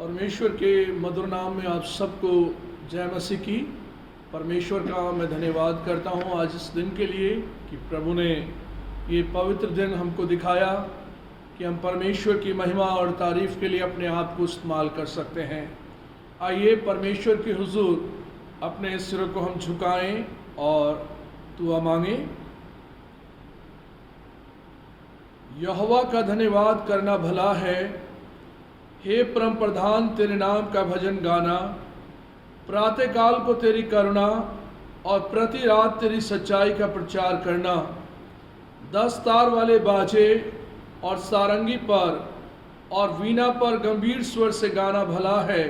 परमेश्वर के मधुर नाम में आप सबको जय मसीह की। परमेश्वर का मैं धन्यवाद करता हूँ आज इस दिन के लिए कि प्रभु ने ये पवित्र दिन हमको दिखाया कि हम परमेश्वर की महिमा और तारीफ़ के लिए अपने आप को इस्तेमाल कर सकते हैं। आइए परमेश्वर के हुजूर अपने सिरों को हम झुकाएं और दुआ मांगें। यहोवा का धन्यवाद करना भला है, हे परम प्रधान तेरे नाम का भजन गाना। प्रातःकाल को तेरी करुणा और प्रति रात तेरी सच्चाई का प्रचार करना। 10 तार वाले बाजे और सारंगी पर और वीणा पर गंभीर स्वर से गाना भला है,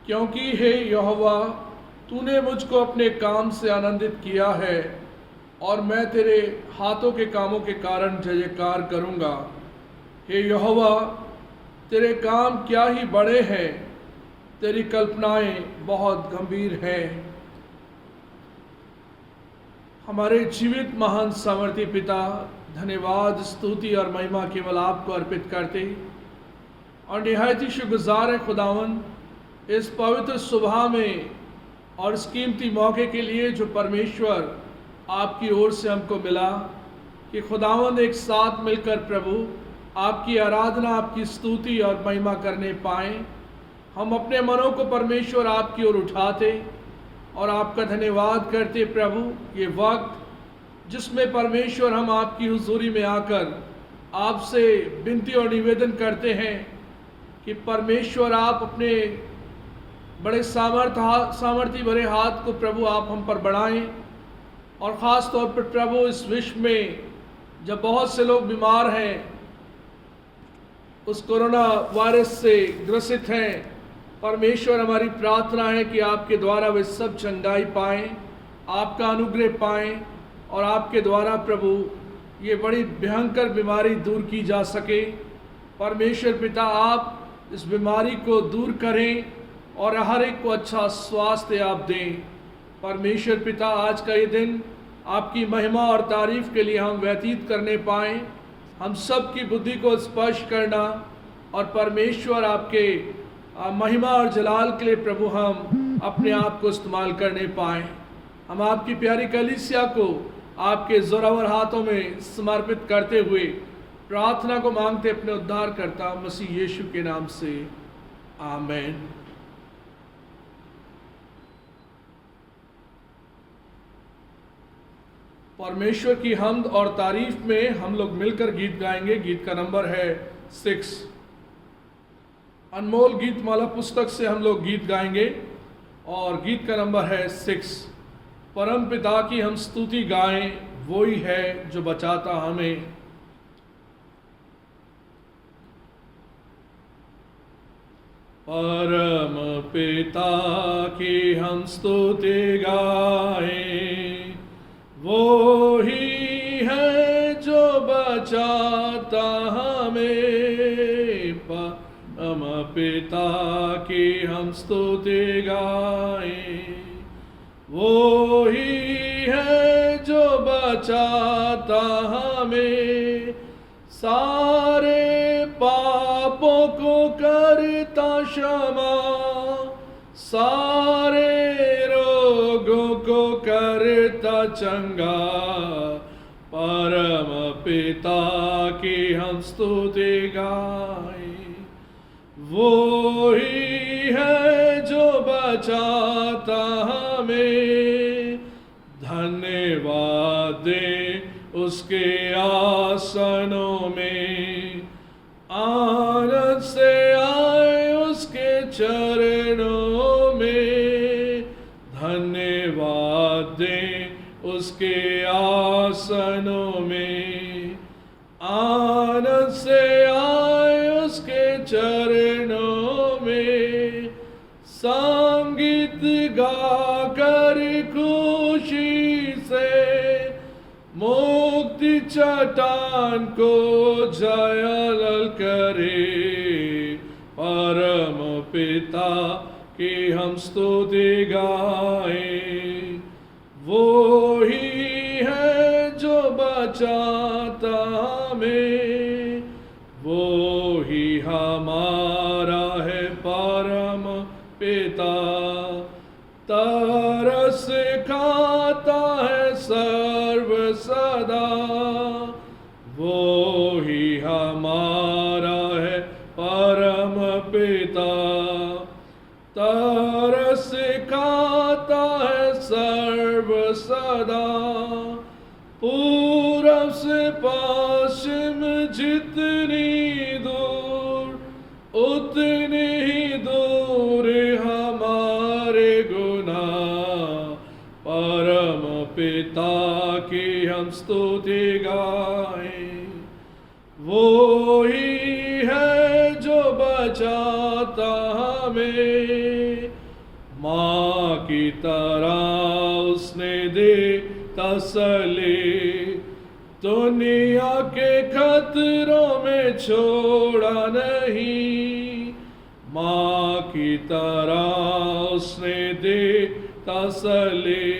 क्योंकि हे यहोवा तूने मुझको अपने काम से आनंदित किया है और मैं तेरे हाथों के कामों के कारण जय जयकार करूँगा। हे यहोवा तेरे काम क्या ही बड़े हैं, तेरी कल्पनाएं बहुत गंभीर हैं। हमारे जीवित महान सामर्थी पिता, धन्यवाद स्तुति और महिमा केवल आपको अर्पित करते और निहायत ही शुक्रगुजार है खुदावन इस पवित्र सुबह में और इस कीमती मौके के लिए जो परमेश्वर आपकी ओर से हमको मिला कि खुदावन एक साथ मिलकर प्रभु आपकी आराधना, आपकी स्तुति और महिमा करने पाएँ। हम अपने मनों को परमेश्वर आपकी ओर उठाते और आपका धन्यवाद करते प्रभु। ये वक्त जिसमें परमेश्वर हम आपकी हुजूरी में आकर आपसे विनती और निवेदन करते हैं कि परमेश्वर आप अपने बड़े सामर्थ्य भरे हाथ को प्रभु आप हम पर बढ़ाएं। और ख़ास तौर पर प्रभु इस विश्व में जब बहुत से लोग बीमार हैं, उस कोरोना वायरस से ग्रसित हैं, परमेश्वर हमारी प्रार्थना है कि आपके द्वारा वे सब चंगाई पाएँ, आपका अनुग्रह पाएँ और आपके द्वारा प्रभु ये बड़ी भयंकर बीमारी दूर की जा सके। परमेश्वर पिता आप इस बीमारी को दूर करें और हर एक को अच्छा स्वास्थ्य आप दें। परमेश्वर पिता आज का ये दिन आपकी महिमा और तारीफ़ के लिए हम व्यतीत करने पाएँ। हम सब की बुद्धि को स्पर्श करना और परमेश्वर आपके महिमा और जलाल के लिए प्रभु हम अपने आप को इस्तेमाल करने पाएँ। हम आपकी प्यारी कलीसिया को आपके जोरावर हाथों में समर्पित करते हुए प्रार्थना को मांगते अपने उद्धारकर्ता मसीह यीशु के नाम से, आमीन। परमेश्वर की हम्द और तारीफ में हम लोग मिलकर गीत गाएंगे। गीत का नंबर है 6। अनमोल गीत माला पुस्तक से हम लोग गीत गाएंगे और गीत का नंबर है 6। परम पिता की हम स्तुति गाएं, वो ही है जो बचाता हमें। परम पिता की हम स्तुति गाएं, वो ही है जो बचाता हमें। परम पिता की हम स्तुति गाएं, वो ही है जो बचाता हमें। सारे पापों को करता क्षमा, सारे रोगों को करता चंगा। परम पिता की हम स्तुति गाएं, वो ही है जो बचाता हमें। धन्यवाद दे उसके आसनों में, आनंद से आए उसके चरणों में। धन्यवाद दे उसके आसनों में, आनंद से आए उसके चरणों में। संगीत गाकर खुशी से मुक्ति चट्टान को जयलल करे। परम पिता की हम स्तुति गाएं, वो ही है जो बचाता हमें। वो ही हमारा है पिता। तरस खाता है सर्व सदा, वो ही हमारा है परम पिता। तरस खाता है सर्व सदा, पूरब से पश्चिम जितनी दूर, उतनी ही दूर हमारे गुनाह। परम पिता की हम स्तुति गाएं, वो ही है जो बचाता हमें। माँ की तरह उसने दे तसल्ली, दुनिया के खतरों में छोड़ा नहीं। माँ की तरह उसने दे तसल्ली,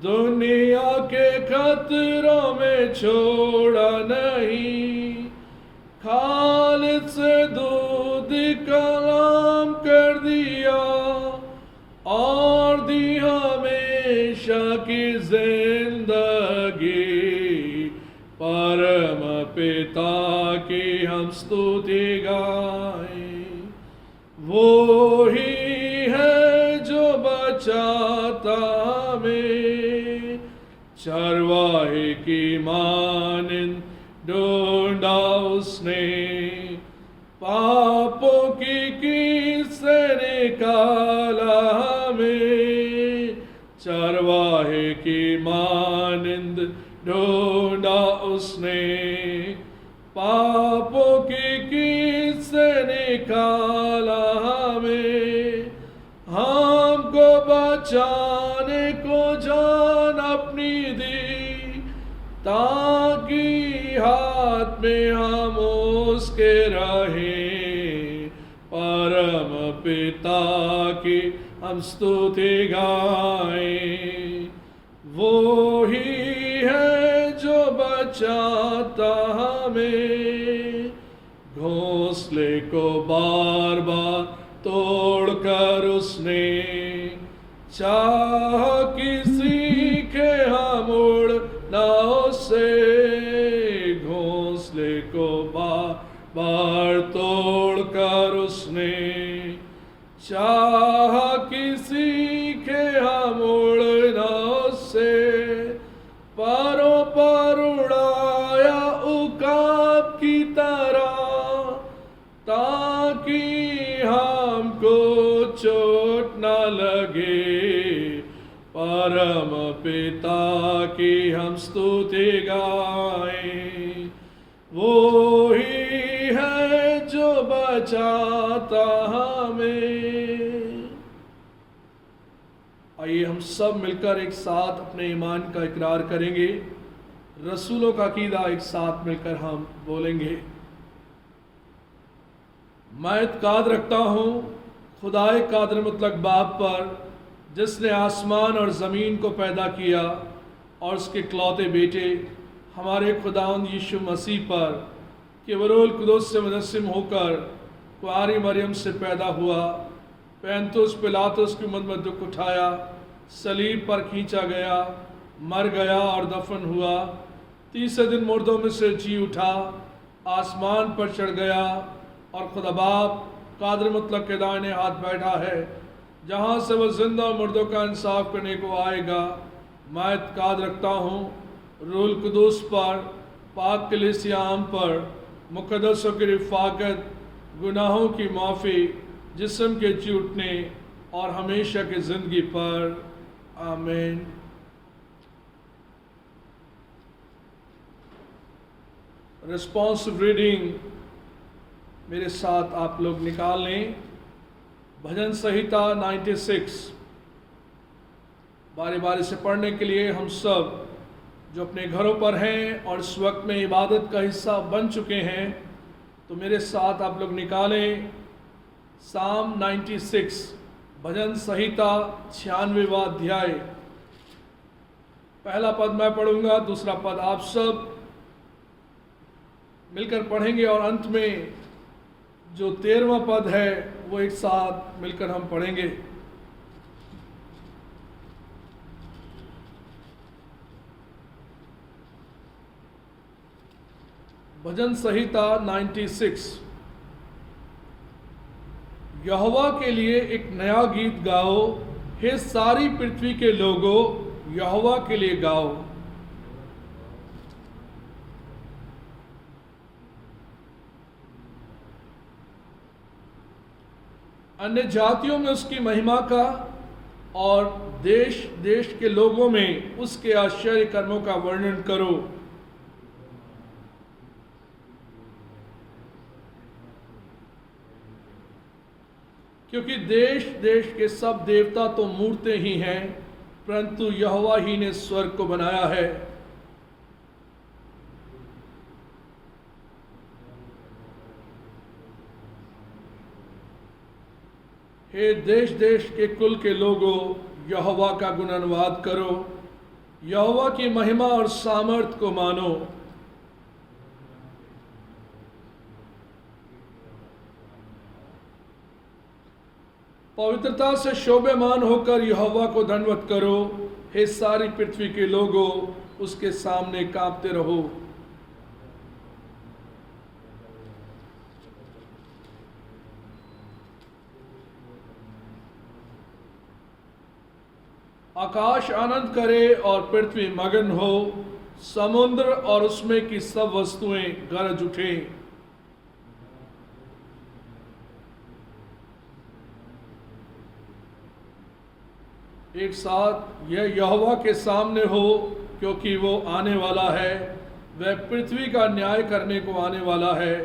दुनिया के खतरों में छोड़ा नहीं। खालिद से दूध कलाम कर दिया, और दी हमेशा की जिंदगी। परम पिता की हम स्तुति गाएं, वो ही है जो बचाता हमें। चरवाहे की मानिंद ढूंढा उसने, पापों की से निकाला हमें। चरवाहे की मानिंद ढूंढा उसने, पापों की से निकाला हमें। हमको बचाने को जान अपनी दी, ताकि हाथ में हम उसके रहें। परम पिता की हम स्तुति गाएं, वो ही है जो बचाता हमें। घोंसले को बार बार तोड़कर उसने, चाह किसी के हम उड़ना उससे। घोंसले को बार बार तोड़कर उसने, चाह किसी के हम उड़ना उससे। परों पर उड़ाया उकाब की तरह, ताकि हमको चोट न लगे। परम पिता की हम स्तुति गाएं, वो ही है जो बचाता हमें। आइए हम सब मिलकर एक साथ अपने ईमान का इकरार करेंगे। रसूलों का अकीदा एक साथ मिलकर हम बोलेंगे। मैं इत्काद रखता हूँ खुदाए कादिर मुतलक बाप पर, जिसने आसमान और ज़मीन को पैदा किया, और उसके इकलौते बेटे हमारे खुदावंद यीशु मसीह पर, कि वो रूह कुदूस से मुजस्सिम होकर कुआरी मरियम से पैदा हुआ, पैंतुस पिलातुस की उम्मत में दुख उठाया, सलीब पर खींचा गया, मर गया और दफन हुआ, तीसरे दिन मुर्दों में से जी उठा, आसमान पर चढ़ गया, और खुदा बाप कादिर मुतलक के दाहिने हाथ बैठा है, जहाँ से वह जिंदा और मुर्दों का इंसाफ करने को आएगा। मैं इत्काद रखता हूँ रूह कुदूस पर, पाक कलीसिया आम पर, मुक़द्दसों की रिफ़ाकत, गुनाहों की माफ़ी, जिस्म के जी उठने और हमेशा की ज़िंदगी पर। आमीन। रिस्पॉन्सिव रीडिंग मेरे साथ आप लोग निकाल लें। भजन संहिता 96 बारी बारी से पढ़ने के लिए हम सब जो अपने घरों पर हैं और इस वक्त में इबादत का हिस्सा बन चुके हैं, तो मेरे साथ आप लोग निकालें साम 96, भजन संहिता 96वां अध्याय। पहला पद मैं पढ़ूंगा, दूसरा पद आप सब मिलकर पढ़ेंगे और अंत में जो 13वां पद है वो एक साथ मिलकर हम पढ़ेंगे। भजन संहिता 96। यहोवा के लिए एक नया गीत गाओ, हे सारी पृथ्वी के लोगों, यहोवा के लिए गाओ। अन्य जातियों में उसकी महिमा का और देश देश के लोगों में उसके आश्चर्य कर्मों का वर्णन करो। क्योंकि देश देश के सब देवता तो मूर्तें ही हैं, परंतु यहोवा ही ने स्वर्ग को बनाया है। हे देश देश के कुल के लोगों, यहोवा का गुणानुवाद करो, यहोवा की महिमा और सामर्थ को मानो। पवित्रता से शोभेमान होकर यहोवा को दंडवत करो, हे सारी पृथ्वी के लोगों, उसके सामने कांपते रहो। आकाश आनंद करे और पृथ्वी मगन हो, समुद्र और उसमें की सब वस्तुएं गरज उठें। एक साथ यह यहोवा के सामने हो, क्योंकि वो आने वाला है, वह पृथ्वी का न्याय करने को आने वाला है।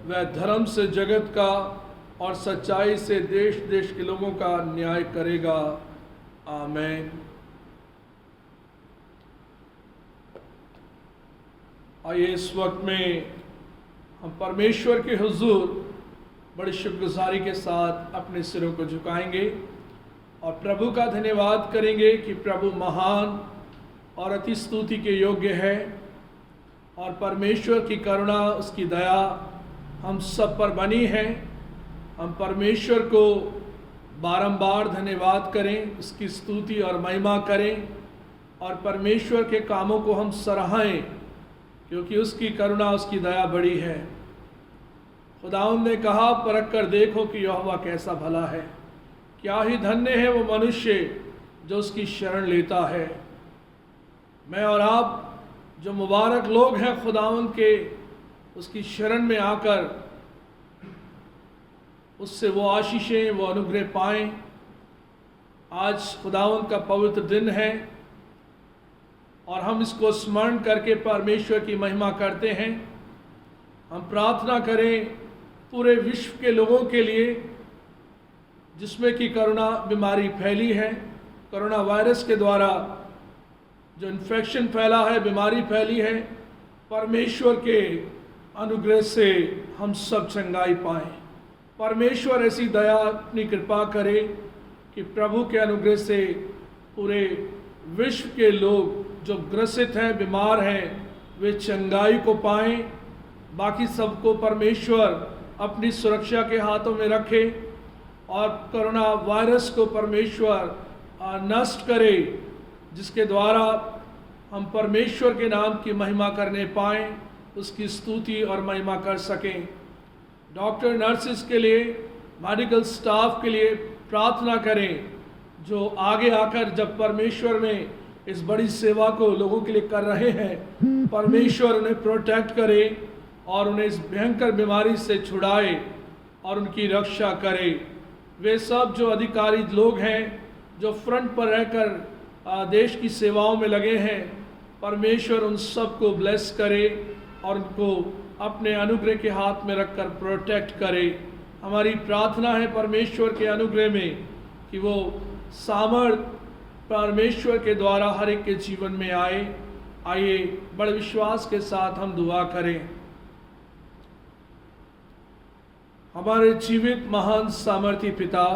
वह धर्म से जगत का और सच्चाई से देश देश के लोगों का न्याय करेगा। आमीन। आइए इस वक्त में हम परमेश्वर के हुजूर बड़ी शुक्रगुजारी के साथ अपने सिरों को झुकाएंगे और प्रभु का धन्यवाद करेंगे कि प्रभु महान और अति स्तुति के योग्य है और परमेश्वर की करुणा, उसकी दया हम सब पर बनी है। हम परमेश्वर को बारंबार धन्यवाद करें, उसकी स्तुति और महिमा करें और परमेश्वर के कामों को हम सराहें, क्योंकि उसकी करुणा, उसकी दया बड़ी है। खुदावंद ने कहा, परख कर देखो कि यहोवा कैसा भला है, क्या ही धन्य है वो मनुष्य जो उसकी शरण लेता है। मैं और आप जो मुबारक लोग हैं खुदावंद के, उसकी शरण में आकर उससे वो आशीषें, वो अनुग्रह पाएं। आज खुदावंद का पवित्र दिन है और हम इसको स्मरण करके परमेश्वर की महिमा करते हैं। हम प्रार्थना करें पूरे विश्व के लोगों के लिए जिसमें कि कोरोना बीमारी फैली है। कोरोना वायरस के द्वारा जो इन्फेक्शन फैला है, बीमारी फैली है, परमेश्वर के अनुग्रह से हम सब चंगाई पाएं। परमेश्वर ऐसी दया, अपनी कृपा करे कि प्रभु के अनुग्रह से पूरे विश्व के लोग जो ग्रसित हैं, बीमार हैं, वे चंगाई को पाएं। बाकी सबको परमेश्वर अपनी सुरक्षा के हाथों में रखे और कोरोना वायरस को परमेश्वर नष्ट करे, जिसके द्वारा हम परमेश्वर के नाम की महिमा करने पाएं, उसकी स्तुति और महिमा कर सकें। डॉक्टर, नर्सिस के लिए, मेडिकल स्टाफ के लिए प्रार्थना करें, जो आगे आकर जब परमेश्वर में इस बड़ी सेवा को लोगों के लिए कर रहे हैं, परमेश्वर उन्हें प्रोटेक्ट करे और उन्हें इस भयंकर बीमारी से छुड़ाए और उनकी रक्षा करे। वे सब जो अधिकारी लोग हैं, जो फ्रंट पर रहकर देश की सेवाओं में लगे हैं, परमेश्वर उन सब को ब्लेस करे और उनको अपने अनुग्रह के हाथ में रखकर प्रोटेक्ट करे। हमारी प्रार्थना है परमेश्वर के अनुग्रह में कि वो सामर्थ परमेश्वर के द्वारा हर एक के जीवन में आए। आइए बड़े विश्वास के साथ हम दुआ करें। हमारे जीवित महान सामर्थी पिता,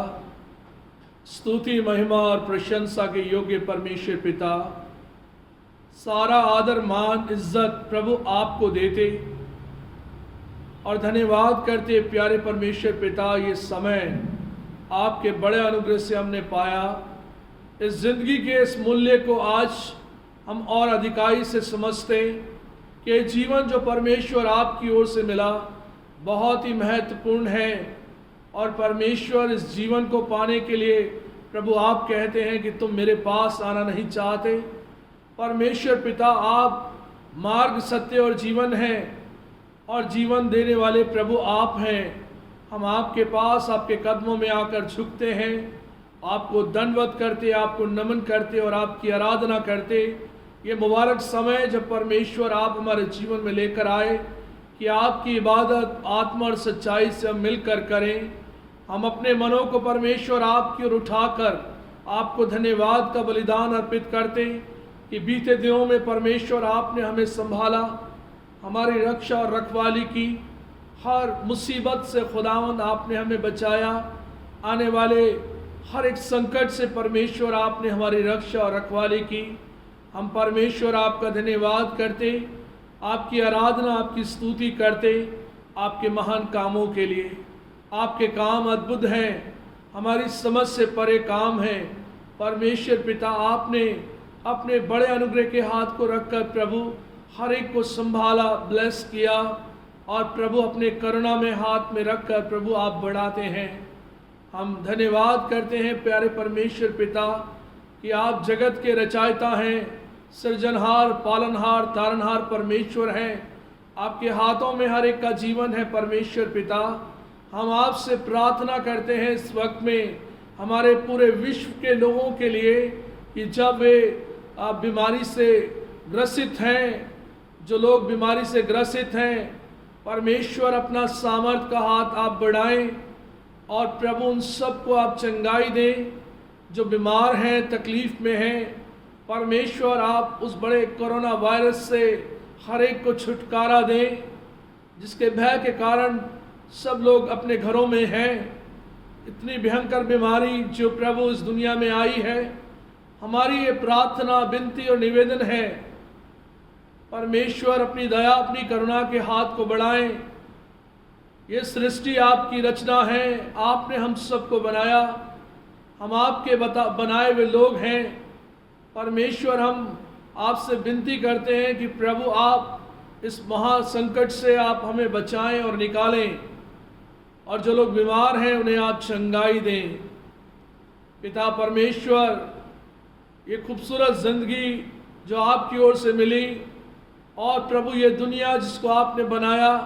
स्तुति, महिमा और प्रशंसा के योग्य परमेश्वर पिता, सारा आदर, मान, इज्जत प्रभु आपको देते। और धन्यवाद करते प्यारे परमेश्वर पिता, ये समय आपके बड़े अनुग्रह से हमने पाया। इस ज़िंदगी के इस मूल्य को आज हम और अधिकाई से समझते कि जीवन जो परमेश्वर आपकी ओर से मिला बहुत ही महत्वपूर्ण है। और परमेश्वर इस जीवन को पाने के लिए प्रभु आप कहते हैं कि तुम मेरे पास आना नहीं चाहते। परमेश्वर पिता, आप मार्ग, सत्य और जीवन हैं और जीवन देने वाले प्रभु आप हैं। हम आपके पास, आपके कदमों में आकर झुकते हैं, आपको दंडवत करते, आपको नमन करते और आपकी आराधना करते। ये मुबारक समय जब परमेश्वर आप हमारे जीवन में लेकर आए कि आपकी इबादत आत्मा और सच्चाई से हम मिलकर करें। हम अपने मनों को परमेश्वर आपकी ओर उठाकर आपको धन्यवाद का बलिदान अर्पित करते कि बीते दिनों में परमेश्वर आपने हमें संभाला, हमारी रक्षा और रखवाली की। हर मुसीबत से खुदावंद आपने हमें बचाया। आने वाले हर एक संकट से परमेश्वर आपने हमारी रक्षा और रखवाली की। हम परमेश्वर आपका धन्यवाद करते, आपकी आराधना, आपकी स्तुति करते आपके महान कामों के लिए। आपके काम अद्भुत हैं, हमारी समझ से परे काम हैं। परमेश्वर पिता, आपने अपने बड़े अनुग्रह के हाथ को रखकर प्रभु हर एक को संभाला, ब्लेस किया और प्रभु अपने करुणा में हाथ में रखकर प्रभु आप बढ़ाते हैं। हम धन्यवाद करते हैं प्यारे परमेश्वर पिता कि आप जगत के रचयिता हैं, सृजनहार, पालनहार, तारनहार परमेश्वर हैं। आपके हाथों में हर एक का जीवन है परमेश्वर पिता। हम आपसे प्रार्थना करते हैं इस वक्त में हमारे पूरे विश्व के लोगों के लिए कि जब वे बीमारी से ग्रसित हैं, जो लोग बीमारी से ग्रसित हैं, परमेश्वर अपना सामर्थ का हाथ आप बढ़ाएं और प्रभु उन सबको आप चंगाई दें जो बीमार हैं, तकलीफ में हैं। परमेश्वर आप उस बड़े कोरोना वायरस से हर एक को छुटकारा दें जिसके भय के कारण सब लोग अपने घरों में हैं। इतनी भयंकर बीमारी जो प्रभु इस दुनिया में आई है, हमारी ये प्रार्थना, विनती और निवेदन है परमेश्वर अपनी दया, अपनी करुणा के हाथ को बढ़ाएं। ये सृष्टि आपकी रचना है, आपने हम सबको बनाया, हम आपके बनाए हुए लोग हैं। परमेश्वर, हम आपसे विनती करते हैं कि प्रभु आप इस महासंकट से आप हमें बचाएं और निकालें और जो लोग बीमार हैं उन्हें आप चंगाई दें। पिता परमेश्वर, ये खूबसूरत ज़िंदगी जो आपकी ओर से मिली और प्रभु ये दुनिया जिसको आपने बनाया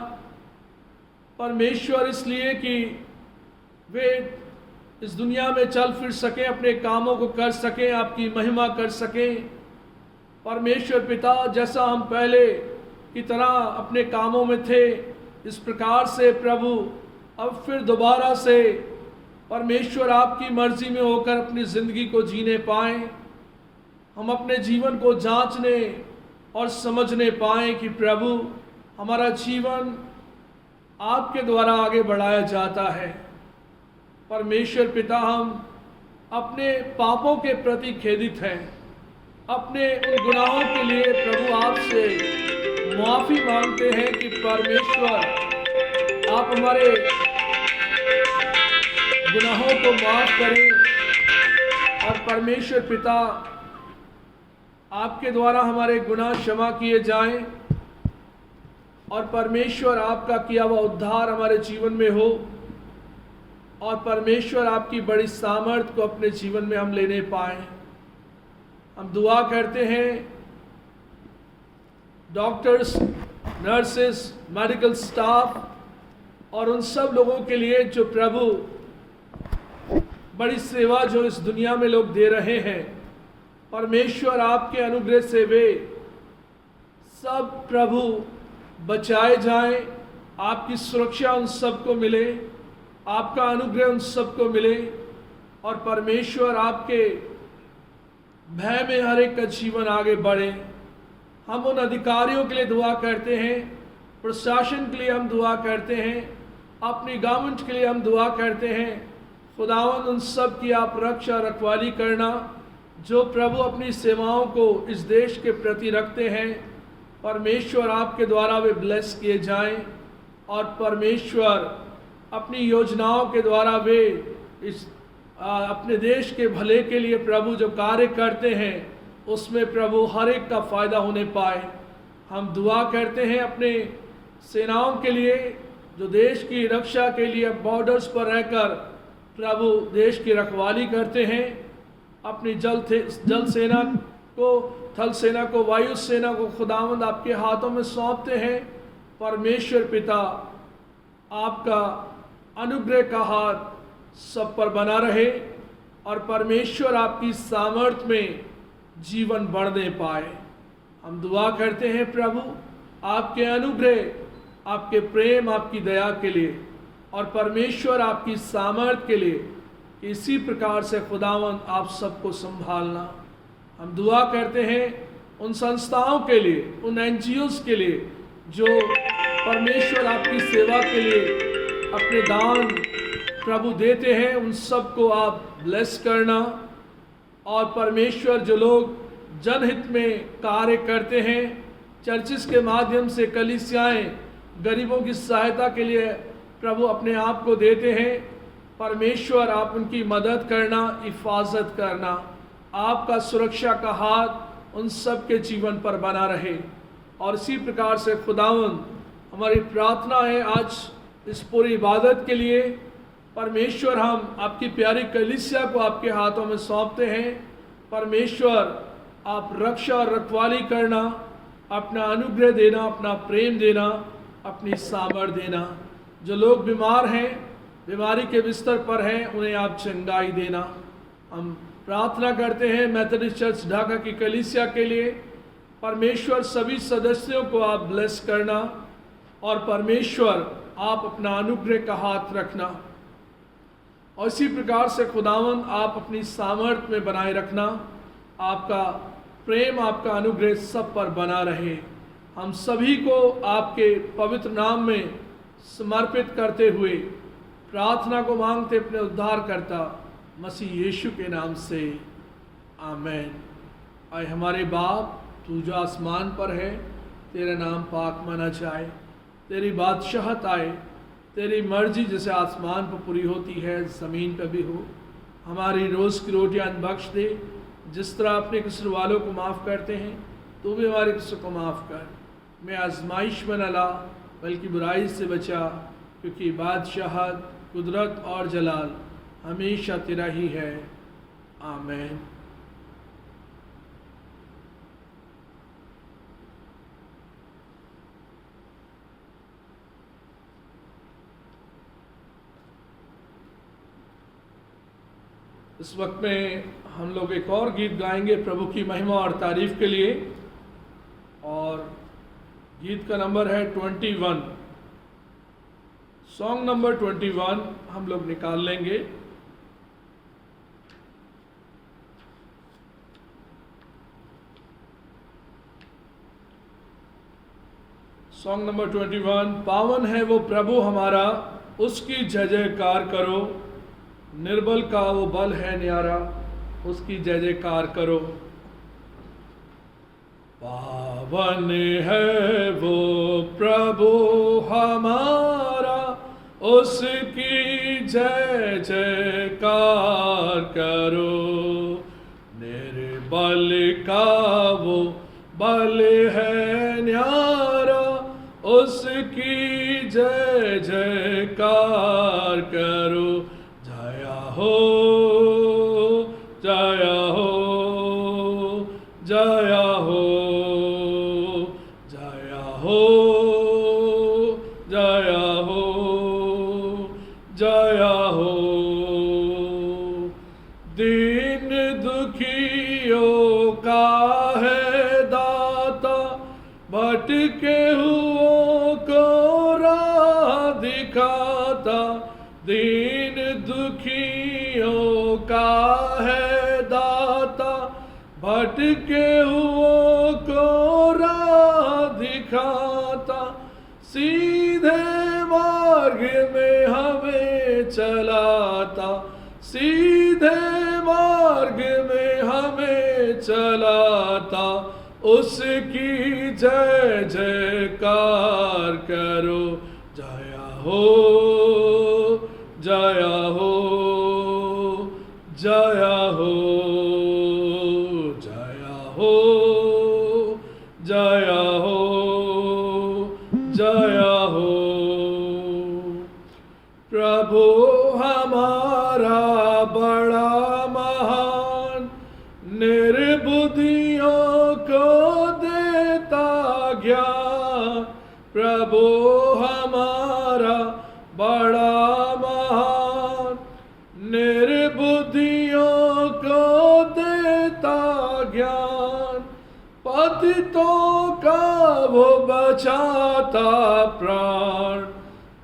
परमेश्वर इसलिए कि वे इस दुनिया में चल फिर सकें, अपने कामों को कर सकें, आपकी महिमा कर सकें। परमेश्वर पिता, जैसा हम पहले की तरह अपने कामों में थे, इस प्रकार से प्रभु अब फिर दोबारा से परमेश्वर आपकी मर्जी में होकर अपनी ज़िंदगी को जीने पाएं। हम अपने जीवन को जांचने और समझने पाएं कि प्रभु हमारा जीवन आपके द्वारा आगे बढ़ाया जाता है। परमेश्वर पिता, हम अपने पापों के प्रति खेदित हैं, अपने उन गुनाहों के लिए प्रभु आपसे माफ़ी मांगते हैं कि परमेश्वर आप हमारे गुनाहों को माफ़ करें। और परमेश्वर पिता, आपके द्वारा हमारे गुनाह क्षमा किए जाएं और परमेश्वर आपका किया हुआ उद्धार हमारे जीवन में हो और परमेश्वर आपकी बड़ी सामर्थ को अपने जीवन में हम लेने पाएं। हम दुआ करते हैं डॉक्टर्स, नर्सेस, मेडिकल स्टाफ और उन सब लोगों के लिए जो प्रभु बड़ी सेवा जो इस दुनिया में लोग दे रहे हैं। परमेश्वर आपके अनुग्रह से वे सब प्रभु बचाए जाएं, आपकी सुरक्षा उन सबको मिले, आपका अनुग्रह उन सबको मिले और परमेश्वर आपके भय में हर एक का जीवन आगे बढ़े। हम उन अधिकारियों के लिए दुआ करते हैं, प्रशासन के लिए हम दुआ करते हैं, अपनी गवर्नमेंट के लिए हम दुआ करते हैं। खुदावंद, उन सब की आप रक्षा रखवाली करना जो प्रभु अपनी सेवाओं को इस देश के प्रति रखते हैं। परमेश्वर आपके द्वारा वे ब्लेस किए जाएं और परमेश्वर अपनी योजनाओं के द्वारा वे इस अपने देश के भले के लिए प्रभु जो कार्य करते हैं उसमें प्रभु हर एक का फायदा होने पाए। हम दुआ करते हैं अपने सेनाओं के लिए जो देश की रक्षा के लिए बॉर्डर्स पर रहकर प्रभु देश की रखवाली करते हैं। अपनी जल सेना को, थल सेना को, वायु सेना को खुदावंद आपके हाथों में सौंपते हैं। परमेश्वर पिता आपका अनुग्रह का हाथ सब पर बना रहे और परमेश्वर आपकी सामर्थ्य में जीवन बढ़ने पाए। हम दुआ करते हैं प्रभु आपके अनुग्रह, आपके प्रेम, आपकी दया के लिए और परमेश्वर आपकी सामर्थ्य के लिए इसी प्रकार से खुदावंद आप सबको संभालना। हम दुआ करते हैं उन संस्थाओं के लिए, उन एनजीओस के लिए जो परमेश्वर आपकी सेवा के लिए अपने दान प्रभु देते हैं, उन सबको आप ब्लेस करना। और परमेश्वर जो लोग जनहित में कार्य करते हैं, चर्चिस के माध्यम से कलीसियाएं गरीबों की सहायता के लिए प्रभु अपने आप को देते हैं, परमेश्वर आप उनकी मदद करना, हिफाजत करना। आपका सुरक्षा का हाथ उन सब के जीवन पर बना रहे। और इसी प्रकार से खुदावंद हमारी प्रार्थना है आज इस पूरी इबादत के लिए। परमेश्वर हम आपकी प्यारी कलीसिया को आपके हाथों में सौंपते हैं। परमेश्वर आप रक्षा और रखवाली करना, अपना अनुग्रह देना, अपना प्रेम देना, अपनी सामर्थ्य देना। जो लोग बीमार हैं, बीमारी के बिस्तर पर हैं, उन्हें आप चंगाई देना। हम प्रार्थना करते हैं मेथोडिस्ट चर्च ढाका की कलीसिया के लिए। परमेश्वर सभी सदस्यों को आप ब्लेस करना और परमेश्वर आप अपना अनुग्रह का हाथ रखना। और इसी प्रकार से खुदावंद आप अपनी सामर्थ्य में बनाए रखना। आपका प्रेम, आपका अनुग्रह सब पर बना रहे। हम सभी को आपके पवित्र नाम में समर्पित करते हुए प्रार्थना को मांगते अपने उद्धारकर्ता मसीह यीशु के नाम से, आमीन। आए हमारे बाप, तू जो आसमान पर है, तेरा नाम पाक माना जाए, तेरी बादशाहत आए, तेरी मर्जी जैसे आसमान पर पूरी होती है ज़मीन पर भी हो। हमारी रोज़ की रोटियां बख्श दे, जिस तरह अपने कसूर वालों को माफ़ करते हैं, तू भी हमारे कसूर को माफ़ कर। मैं आजमाइश में न ला बल्कि बुराई से बचा, क्योंकि बादशाहत, कुदरत और जलाल हमेशा तेरा ही है, आमीन। इस वक्त में हम लोग एक और गीत गाएंगे प्रभु की महिमा और तारीफ के लिए, और गीत का नंबर है 21। सॉन्ग नंबर 21 हम लोग निकाल लेंगे। Song number 21। पावन है वो प्रभु हमारा, उसकी जय जयकार करो। निर्बल का वो बल है न्यारा, उसकी जय जयकार करो। पावन है वो प्रभु हमारा, उसकी जय जयकार करो। निर्बल का वो बल है न्यारा, उसकी जय जयकार करो। जया हो, जया हो, जया हो, जया हो, जया हो, जया हो। दीन दुखियों का है दाता, भटके हुओं को राह दिखाता। दीन दुखियों का है दाता, भटके हुओं को राह दिखाता। सीधे मार्ग में हमें चलाता, सीधे मार्ग में हमें चलाता। उसकी जय जयकार करो। जय हो, जय हो, जय हो, जय हो, जय हो, जय हो। प्रभु हमारा बड़ा महान, निर्बुद्धियों को देता ज्ञान। प्रभु हमारा बड़ा महान, निर्बुद्धियों को देता ज्ञान। पतितों का वो बचाता प्राण,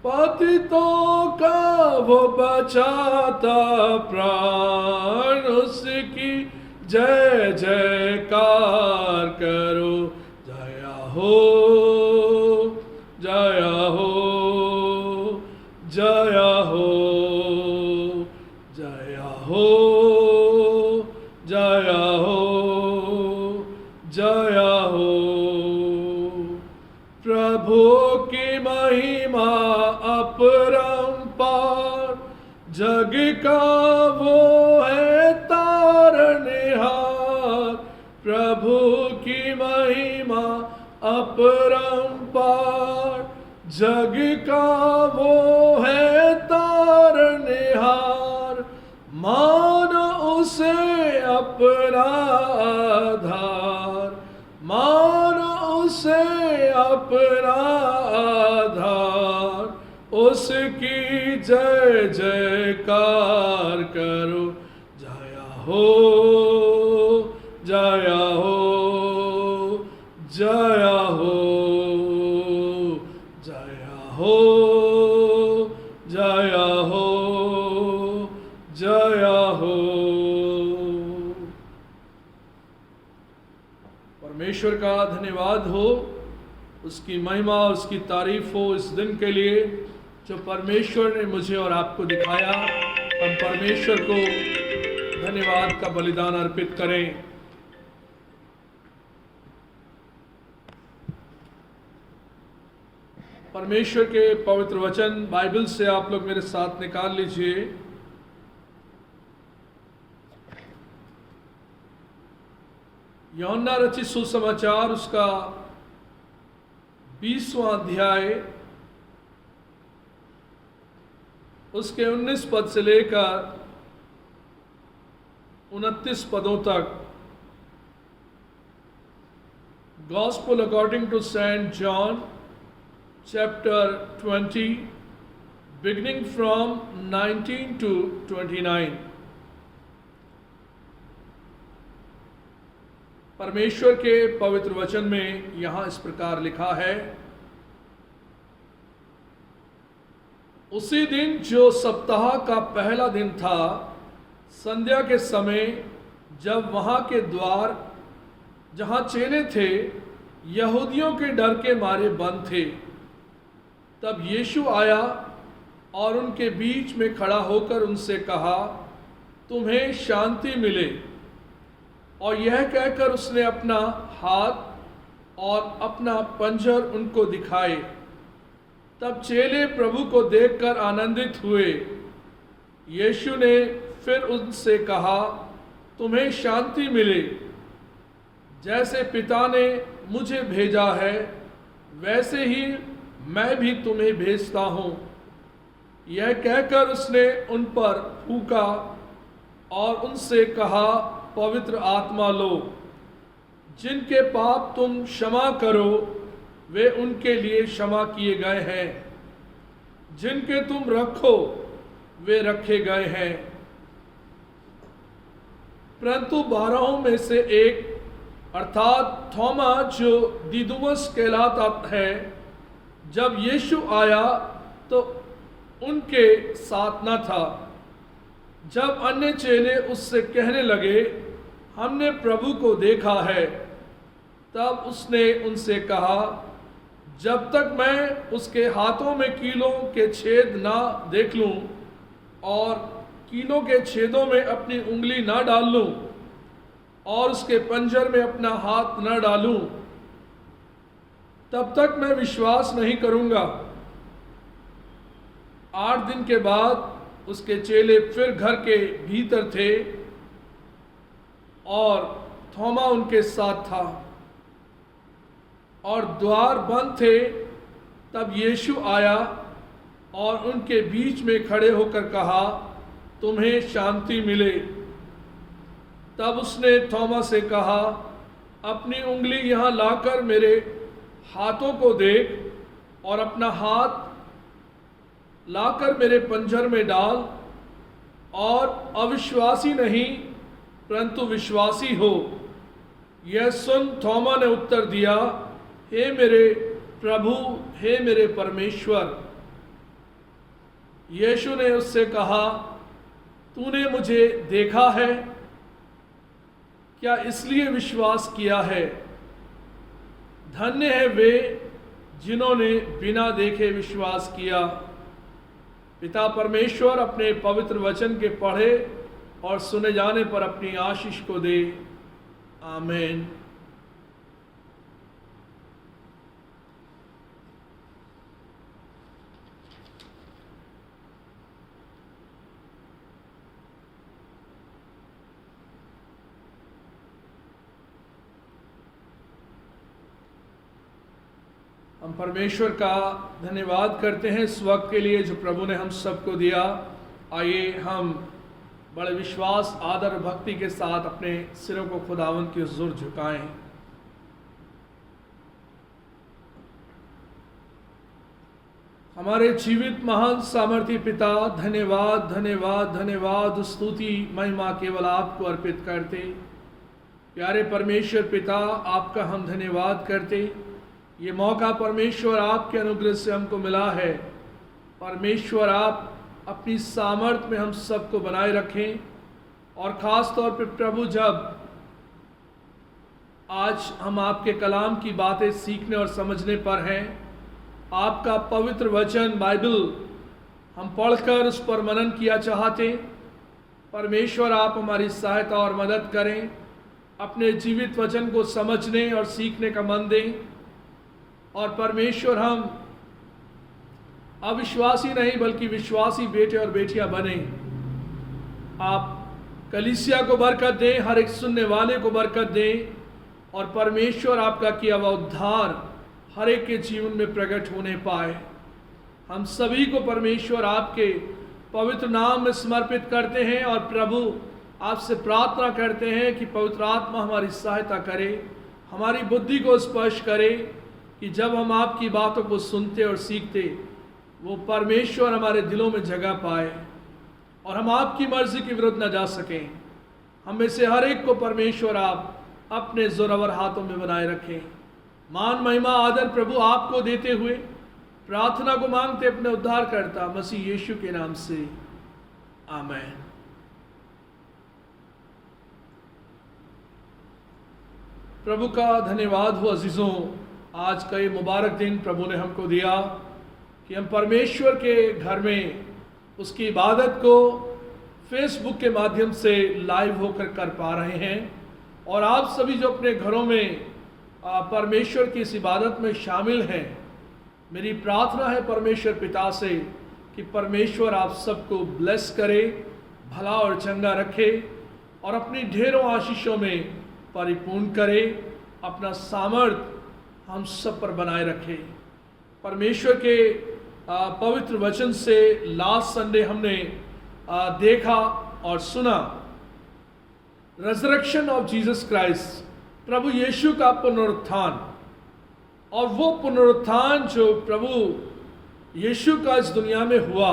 पतितों का वो बचाता प्राण। उसकी जय जयकार करो, जय हो, जय हो, जय हो, जय हो, जय हो, जय हो। प्रभु की महिमा अपरंपार, जग का वो है तारनहार। प्रभु की महिमा अपरंपार, जग का वो है तारनहार। मान उसे अपना आधार, मान उसे अपना आधार। उसकी जय जयकार करो, जय हो, जय हो, जय हो, जय हो, जय हो, जय हो। परमेश्वर का धन्यवाद हो, उसकी महिमा, उसकी तारीफ हो इस दिन के लिए जो परमेश्वर ने मुझे और आपको दिखाया। हम परमेश्वर को धन्यवाद का बलिदान अर्पित करें। परमेश्वर के पवित्र वचन बाइबल से आप लोग मेरे साथ निकाल लीजिए। यूहन्ना रचित सुसमाचार उसका 20वां अध्याय उसके 19 पद से लेकर 29 पदों तक। Gospel according to saint John chapter 20 beginning from 19 to 29। परमेश्वर के पवित्र वचन में यहाँ इस प्रकार लिखा है, उसी दिन जो सप्ताह का पहला दिन था, संध्या के समय जब वहाँ के द्वार जहाँ चेले थे यहूदियों के डर के मारे बंद थे, तब यीशु आया और उनके बीच में खड़ा होकर उनसे कहा, तुम्हें शांति मिले। और यह कहकर उसने अपना हाथ और अपना पंजर उनको दिखाए। तब चेले प्रभु को देखकर आनंदित हुए। यीशु ने फिर उनसे कहा, तुम्हें शांति मिले। जैसे पिता ने मुझे भेजा है, वैसे ही मैं भी तुम्हें भेजता हूँ। यह कहकर उसने उन पर फूंका और उनसे कहा, पवित्र आत्मा लो। जिनके पाप तुम क्षमा करो, वे उनके लिए क्षमा किए गए हैं। जिनके तुम रखो, वे रखे गए हैं। परंतु 12 में से एक अर्थात थोमा, जो दिदुमस कहलाता है, जब यीशु आया तो उनके साथ न था। जब अन्य चेले उससे कहने लगे, हमने प्रभु को देखा है, तब उसने उनसे कहा, जब तक मैं उसके हाथों में कीलों के छेद ना देख लूं और कीलों के छेदों में अपनी उंगली ना डाल लूं और उसके पंजर में अपना हाथ न डालूं, तब तक मैं विश्वास नहीं करूंगा। 8 दिन के बाद उसके चेले फिर घर के भीतर थे और थोमा उनके साथ था और द्वार बंद थे। तब यीशु आया और उनके बीच में खड़े होकर कहा, तुम्हें शांति मिले। तब उसने थोमा से कहा, अपनी उंगली यहाँ लाकर मेरे हाथों को देख और अपना हाथ लाकर मेरे पंजर में डाल और अविश्वासी नहीं परंतु विश्वासी हो। यह सुन थोमा ने उत्तर दिया, हे मेरे प्रभु, हे मेरे परमेश्वर। यीशु ने उससे कहा, तूने मुझे देखा है, क्या इसलिए विश्वास किया है? धन्य है वे जिन्होंने बिना देखे विश्वास किया। पिता परमेश्वर अपने पवित्र वचन के पढ़े और सुने जाने पर अपनी आशीष को दे। आमीन। हम परमेश्वर का धन्यवाद करते हैं इस वक्त के लिए जो प्रभु ने हम सबको दिया। आइए हम बड़े विश्वास, आदर, भक्ति के साथ अपने सिरों को खुदावंद की हुजूर झुकाएं। हमारे जीवित महान सामर्थी पिता, धन्यवाद धन्यवाद धन्यवाद, स्तुति महिमा केवल आपको अर्पित करते। प्यारे परमेश्वर पिता, आपका हम धन्यवाद करते। ये मौका परमेश्वर आपके अनुग्रह से हमको मिला है। परमेश्वर आप अपनी सामर्थ में हम सबको बनाए रखें और ख़ास तौर पर प्रभु, जब आज हम आपके कलाम की बातें सीखने और समझने पर हैं, आपका पवित्र वचन बाइबल हम पढ़कर उस पर मनन किया चाहते। परमेश्वर आप हमारी सहायता और मदद करें, अपने जीवित वचन को समझने और सीखने का मन दें। और परमेश्वर हम अविश्वासी नहीं बल्कि विश्वासी बेटे और बेटियां बने। आप कलीसिया को बरकत दें, हर एक सुनने वाले को बरकत दें और परमेश्वर आपका किया हुआ उद्धार हर एक के जीवन में प्रकट होने पाए। हम सभी को परमेश्वर आपके पवित्र नाम में समर्पित करते हैं और प्रभु आपसे प्रार्थना करते हैं कि पवित्र आत्मा हमारी सहायता करे, हमारी बुद्धि को स्पर्श करे कि जब हम आपकी बातों को सुनते और सीखते वो परमेश्वर हमारे दिलों में जगह पाए और हम आपकी मर्जी के विरुद्ध न जा सकें। हम में से हर एक को परमेश्वर आप अपने जोरावर हाथों में बनाए रखें। मान, महिमा, आदर प्रभु आपको देते हुए प्रार्थना को मांगते अपने उद्धारकर्ता मसीह यीशु के नाम से, आमीन। प्रभु का धन्यवाद हो अजीजों, आज का ये मुबारक दिन प्रभु ने हमको दिया कि हम परमेश्वर के घर में उसकी इबादत को फेसबुक के माध्यम से लाइव होकर कर पा रहे हैं। और आप सभी जो अपने घरों में परमेश्वर की इस इबादत में शामिल हैं, मेरी प्रार्थना है परमेश्वर पिता से कि परमेश्वर आप सबको ब्लेस करे, भला और चंगा रखे और अपनी ढेरों आशीषों में परिपूर्ण करे, अपना सामर्थ हम सब पर बनाए रखे। परमेश्वर के पवित्र वचन से लास्ट संडे हमने देखा और सुना रेजरेक्शन ऑफ जीसस क्राइस्ट, प्रभु यीशु का पुनरुत्थान। और वो पुनरुत्थान जो प्रभु यीशु का इस दुनिया में हुआ,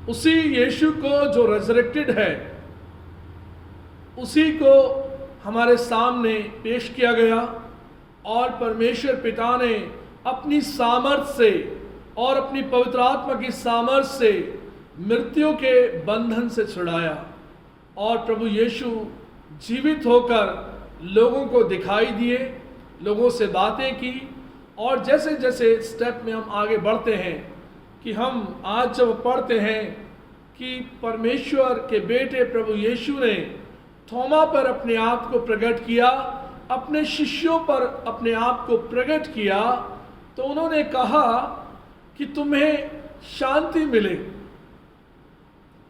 उसी यीशु को जो रेजरेक्टेड है, उसी को हमारे सामने पेश किया गया और परमेश्वर पिता ने अपनी सामर्थ से और अपनी पवित्र आत्मा की सामर्थ से मृत्यु के बंधन से छुड़ाया। और प्रभु यीशु जीवित होकर लोगों को दिखाई दिए, लोगों से बातें की। और जैसे जैसे स्टेप में हम आगे बढ़ते हैं कि हम आज जब पढ़ते हैं कि परमेश्वर के बेटे प्रभु यीशु ने थोमा पर अपने आप को प्रकट किया, अपने शिष्यों पर अपने आप को प्रकट किया, तो उन्होंने कहा कि तुम्हें शांति मिले,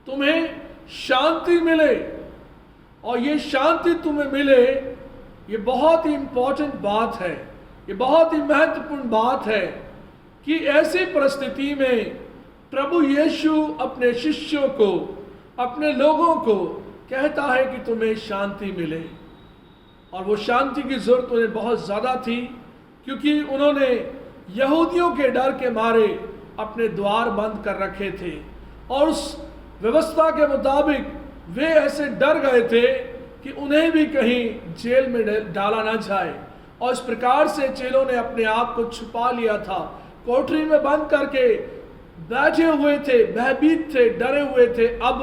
तुम्हें शांति मिले। और ये शांति तुम्हें मिले, ये बहुत ही इंपॉर्टेंट बात है, ये बहुत ही महत्वपूर्ण बात है कि ऐसी परिस्थिति में प्रभु यीशु अपने शिष्यों को, अपने लोगों को कहता है कि तुम्हें शांति मिले। और वो शांति की जरूरत उन्हें बहुत ज़्यादा थी, क्योंकि उन्होंने यहूदियों के डर के मारे अपने द्वार बंद कर रखे थे और उस व्यवस्था के मुताबिक वे ऐसे डर गए थे कि उन्हें भी कहीं जेल में डाला ना जाए। और इस प्रकार से चेलों ने अपने आप को छुपा लिया था, कोठरी में बंद करके बैठे हुए थे, भयभीत थे, डरे हुए थे अब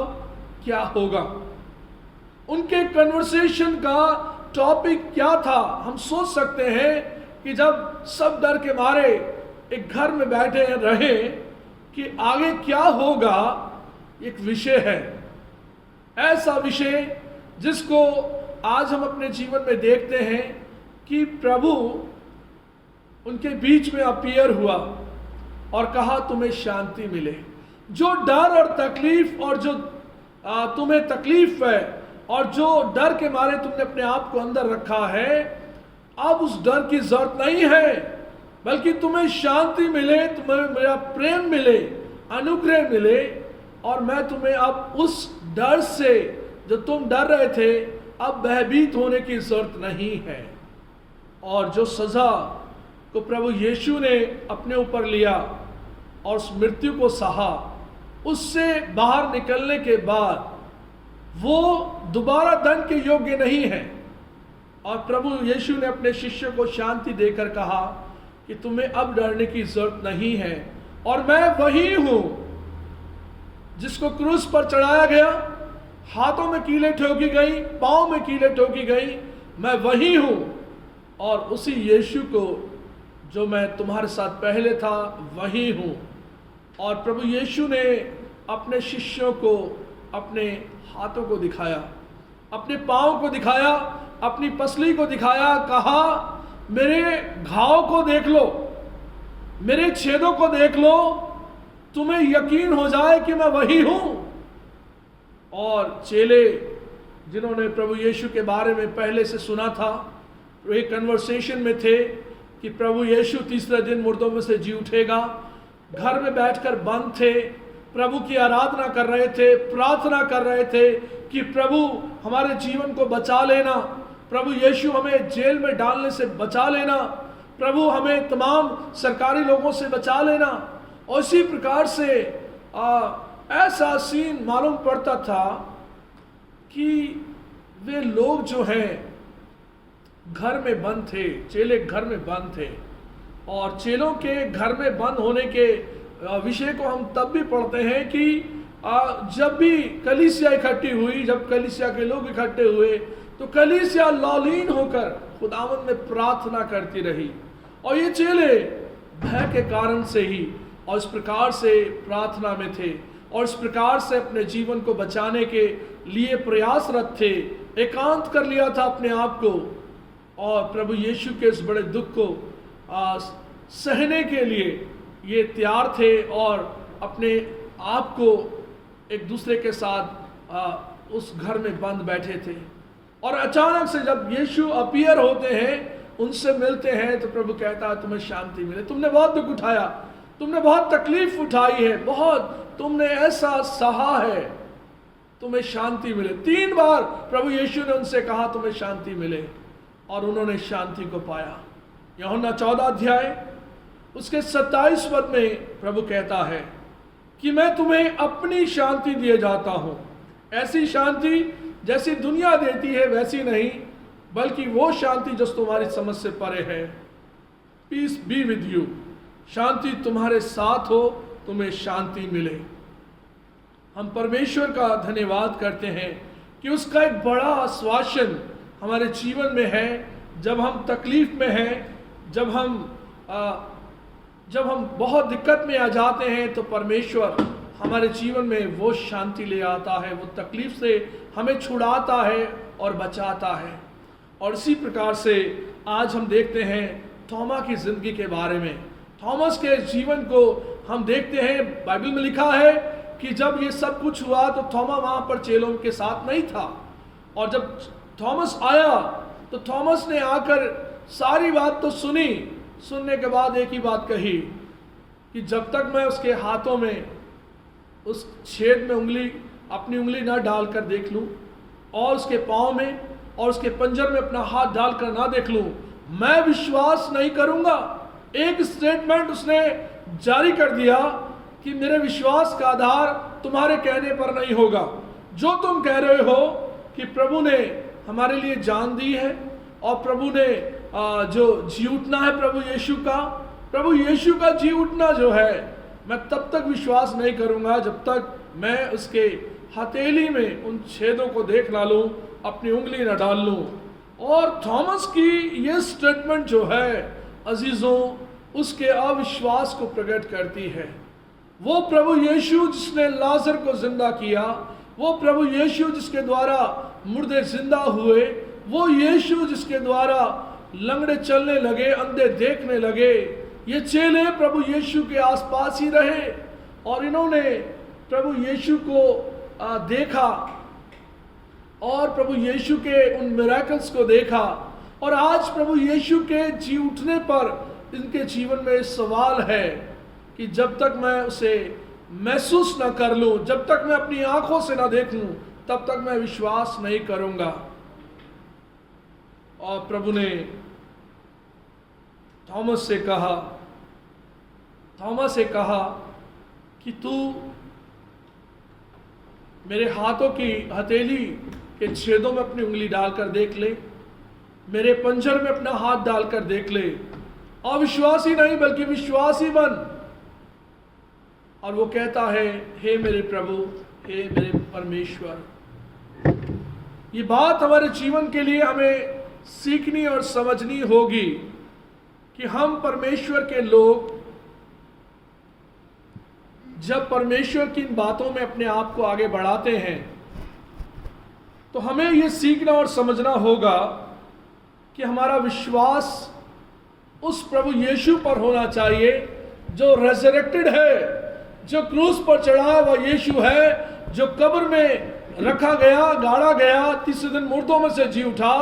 क्या होगा। उनके कन्वर्सेशन का टॉपिक क्या था, हम सोच सकते हैं कि जब सब डर के मारे एक घर में बैठे रहे कि आगे क्या होगा, एक विषय है, ऐसा विषय जिसको आज हम अपने जीवन में देखते हैं कि प्रभु उनके बीच में अपीयर हुआ और कहा तुम्हें शांति मिले। जो डर और तकलीफ और जो तुम्हें तकलीफ है और जो डर के मारे तुमने अपने आप को अंदर रखा है, अब उस डर की जरूरत नहीं है, बल्कि तुम्हें शांति मिले, तुम्हें मेरा प्रेम मिले, अनुग्रह मिले। और मैं तुम्हें अब उस डर से जो तुम डर रहे थे, अब भयभीत होने की जरूरत नहीं है। और जो सजा को प्रभु यीशु ने अपने ऊपर लिया और उस मृत्यु को सहा, उससे बाहर निकलने के बाद वो दोबारा दंड के योग्य नहीं है। और प्रभु यीशु ने अपने शिष्यों को शांति देकर कहा कि तुम्हें अब डरने की जरूरत नहीं है, और मैं वही हूं जिसको क्रूस पर चढ़ाया गया, हाथों में कीलें ठोकी गई, पांव में कीलें ठोकी गई, मैं वही हूं। और उसी यीशु को जो मैं तुम्हारे साथ पहले था वही हूं। और प्रभु यीशु ने अपने शिष्यों को अपने हाथों को दिखाया, अपने पांव को दिखाया, अपनी पसली को दिखाया, कहा मेरे घाव को देख लो, मेरे छेदों को देख लो, तुम्हें यकीन हो जाए कि मैं वही हूं। और चेले जिन्होंने प्रभु यीशु के बारे में पहले से सुना था, वे कन्वर्सेशन में थे कि प्रभु यीशु तीसरे दिन मुर्दों में से जी उठेगा, घर में बैठकर बंद थे, प्रभु की आराधना कर रहे थे, प्रार्थना कर रहे थे कि प्रभु हमारे जीवन को बचा लेना, प्रभु यीशु हमें जेल में डालने से बचा लेना, प्रभु हमें तमाम सरकारी लोगों से बचा लेना। और इसी प्रकार से ऐसा सीन मालूम पड़ता था कि वे लोग जो हैं घर में बंद थे, चेले घर में बंद थे। और चेलों के घर में बंद होने के विषय को हम तब भी पढ़ते हैं कि जब भी कलीसिया इकट्ठी हुई, जब कलीसिया के लोग इकट्ठे हुए, तो कलीसिया लौलीन होकर खुदावंद में प्रार्थना करती रही। और ये चेले भय के कारण से ही और इस प्रकार से प्रार्थना में थे और इस प्रकार से अपने जीवन को बचाने के लिए प्रयासरत थे, एकांत कर लिया था अपने आप को, और प्रभु यीशु के इस बड़े दुख को सहने के लिए ये तैयार थे और अपने आप को एक दूसरे के साथ उस घर में बंद बैठे थे। और अचानक से जब यीशु अपीयर होते हैं, उनसे मिलते हैं, तो प्रभु कहता है तुम्हें शांति मिले। तुमने बहुत दुख उठाया, तुमने बहुत तकलीफ उठाई है, बहुत तुमने ऐसा सहा है, तुम्हें शांति मिले। 3 बार प्रभु यीशु ने उनसे कहा तुम्हें शांति मिले, और उन्होंने शांति को पाया। यूहन्ना 14 अध्याय उसके 27 पद में प्रभु कहता है कि मैं तुम्हें अपनी शांति दिए जाता हूं, ऐसी शांति जैसी दुनिया देती है वैसी नहीं, बल्कि वो शांति जो तुम्हारी समझ से परे है। पीस बी विद यू, शांति तुम्हारे साथ हो, तुम्हें शांति मिले। हम परमेश्वर का धन्यवाद करते हैं कि उसका एक बड़ा आश्वासन हमारे जीवन में है। जब हम तकलीफ में हैं, जब हम बहुत दिक्कत में आ जाते हैं, तो परमेश्वर हमारे जीवन में वो शांति ले आता है, वो तकलीफ से हमें छुड़ाता है और बचाता है। और इसी प्रकार से आज हम देखते हैं थोमा की ज़िंदगी के बारे में। थॉमस के जीवन को हम देखते हैं बाइबल में लिखा है कि जब ये सब कुछ हुआ तो थोमा वहां पर चेलों के साथ नहीं था, और जब थॉमस आया तो थॉमस ने आकर सारी बात तो सुनी, सुनने के बाद एक ही बात कही कि जब तक मैं उसके हाथों में उस छेद में अपनी उंगली ना डालकर देख लूं, और उसके पाँव में और उसके पंजर में अपना हाथ डालकर ना देख लूं, मैं विश्वास नहीं करूंगा। एक स्टेटमेंट उसने जारी कर दिया कि मेरे विश्वास का आधार तुम्हारे कहने पर नहीं होगा। जो तुम कह रहे हो कि प्रभु ने हमारे लिए जान दी है और प्रभु ने जो जी उठना है प्रभु यीशु का जी उठना जो है, मैं तब तक विश्वास नहीं करूंगा जब तक मैं उसके हथेली में उन छेदों को देख ना लूं, अपनी उंगली ना डाल लूं। और थॉमस की ये स्टेटमेंट जो है अजीजों, उसके अविश्वास को प्रकट करती है। वो प्रभु यीशु जिसने लाजर को जिंदा किया, वो प्रभु यीशु जिसके द्वारा मुर्दे जिंदा हुए, वो यीशु जिसके द्वारा लंगड़े चलने लगे, अंधे देखने लगे, ये चेले प्रभु यीशु के आसपास ही रहे और इन्होंने प्रभु यीशु को देखा और प्रभु यीशु के उन मिरेकल्स को देखा। और आज प्रभु यीशु के जी उठने पर इनके जीवन में सवाल है कि जब तक मैं उसे महसूस ना कर लूं, जब तक मैं अपनी आंखों से ना देख लूं, तब तक मैं विश्वास नहीं करूंगा। और प्रभु ने थॉमस से कहा कि तू मेरे हाथों की हथेली के छेदों में अपनी उंगली डालकर देख ले, मेरे पंजर में अपना हाथ डालकर देख ले, अविश्वासी नहीं बल्कि विश्वासी बन। और वो कहता है, हे मेरे प्रभु, हे मेरे परमेश्वर। ये बात हमारे जीवन के लिए हमें सीखनी और समझनी होगी कि हम परमेश्वर के लोग जब परमेश्वर की इन बातों में अपने आप को आगे बढ़ाते हैं तो हमें यह सीखना और समझना होगा कि हमारा विश्वास उस प्रभु यीशु पर होना चाहिए जो रेजरेक्टेड है, जो क्रूस पर चढ़ा हुआ यीशु है, जो कब्र में रखा गया, गाड़ा गया, तीसरे दिन मुर्दों में से जी उठा।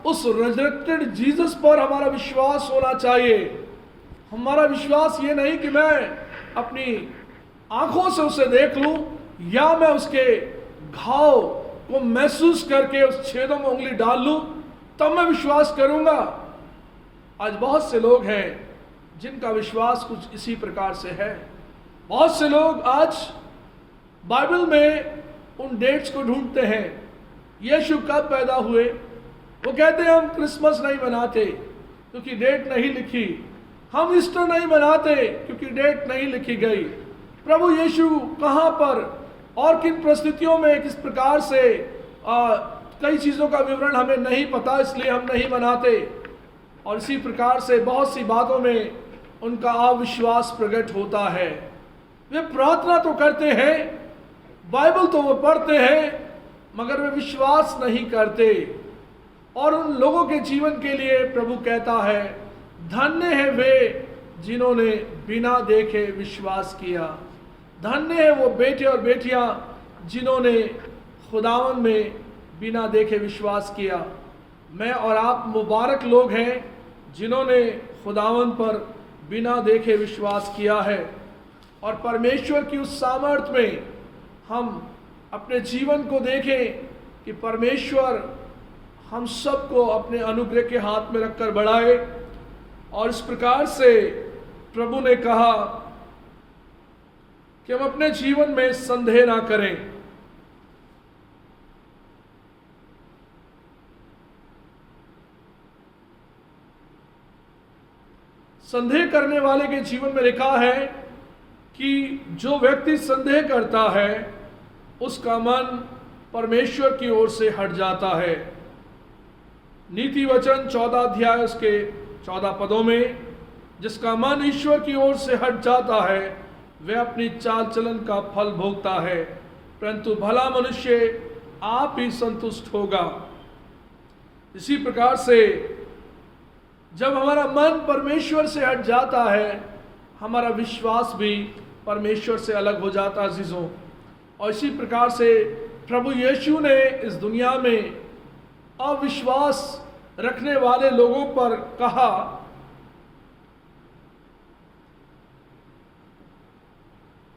उस रेजरेक्टेड जीसस पर हमारा विश्वास होना चाहिए। हमारा विश्वास ये नहीं कि मैं अपनी आंखों से उसे देख लूं या मैं उसके घाव को महसूस करके उस छेदों में उंगली डाल लूं तब मैं विश्वास करूंगा। आज बहुत से लोग हैं जिनका विश्वास कुछ इसी प्रकार से है। बहुत से लोग आज बाइबल में उन डेट्स को ढूंढते हैं, यीशु कब पैदा हुए। वो कहते हैं हम क्रिसमस नहीं मनाते क्योंकि डेट नहीं लिखी, हम ईस्टर नहीं मनाते क्योंकि डेट नहीं लिखी गई। प्रभु यीशु कहाँ पर और किन परिस्थितियों में किस प्रकार से कई चीज़ों का विवरण हमें नहीं पता, इसलिए हम नहीं मनाते। और इसी प्रकार से बहुत सी बातों में उनका अविश्वास प्रकट होता है। वे प्रार्थना तो करते हैं, बाइबल तो वो पढ़ते हैं, मगर वे विश्वास नहीं करते। और उन लोगों के जीवन के लिए प्रभु कहता है, धन्य है वे जिन्होंने बिना देखे विश्वास किया। धन्य है वो बेटे और बेटियां जिन्होंने खुदावन में बिना देखे विश्वास किया। मैं और आप मुबारक लोग हैं जिन्होंने खुदावन पर बिना देखे विश्वास किया है। और परमेश्वर की उस सामर्थ्य में हम अपने जीवन को देखें कि परमेश्वर हम सबको अपने अनुग्रह के हाथ में रखकर बढ़ाए। और इस प्रकार से प्रभु ने कहा कि हम अपने जीवन में संदेह ना करें। संदेह करने वाले के जीवन में लिखा है कि जो व्यक्ति संदेह करता है उसका मन परमेश्वर की ओर से हट जाता है। नीति वचन 14 अध्याय उसके 14 पदों में, जिसका मन ईश्वर की ओर से हट जाता है वह अपनी चाल चलन का फल भोगता है, परंतु भला मनुष्य आप ही संतुष्ट होगा। इसी प्रकार से जब हमारा मन परमेश्वर से हट जाता है, हमारा विश्वास भी परमेश्वर से अलग हो जाता है अजीजों। और इसी प्रकार से प्रभु यीशु ने इस दुनिया में अविश्वास रखने वाले लोगों पर कहा,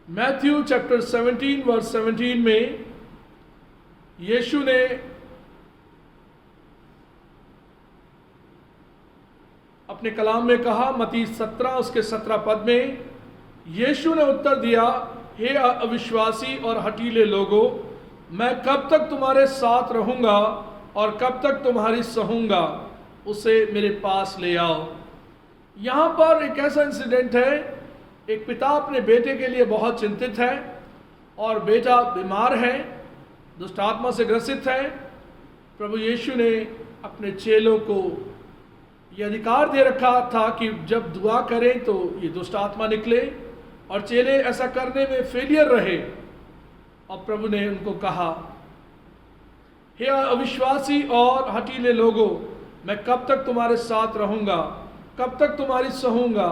मैथ्यू चैप्टर 17 वर्स 17 में यीशु ने अपने कलाम में कहा, मत्ती 17 उसके 17 पद में यीशु ने उत्तर दिया, हे अविश्वासी और हठीले लोगों, मैं कब तक तुम्हारे साथ रहूंगा और कब तक तुम्हारी सहूंगा, उसे मेरे पास ले आओ। यहाँ पर एक ऐसा इंसिडेंट है, एक पिता अपने बेटे के लिए बहुत चिंतित है और बेटा बीमार है, दुष्ट आत्मा से ग्रसित है। प्रभु यीशु ने अपने चेलों को यह अधिकार दे रखा था कि जब दुआ करें तो ये दुष्ट आत्मा निकले, और चेले ऐसा करने में फेलियर रहे। और प्रभु ने उनको कहा, हे अविश्वासी और हठीले लोगों, मैं कब तक तुम्हारे साथ रहूंगा, कब तक तुम्हारी सहूंगा,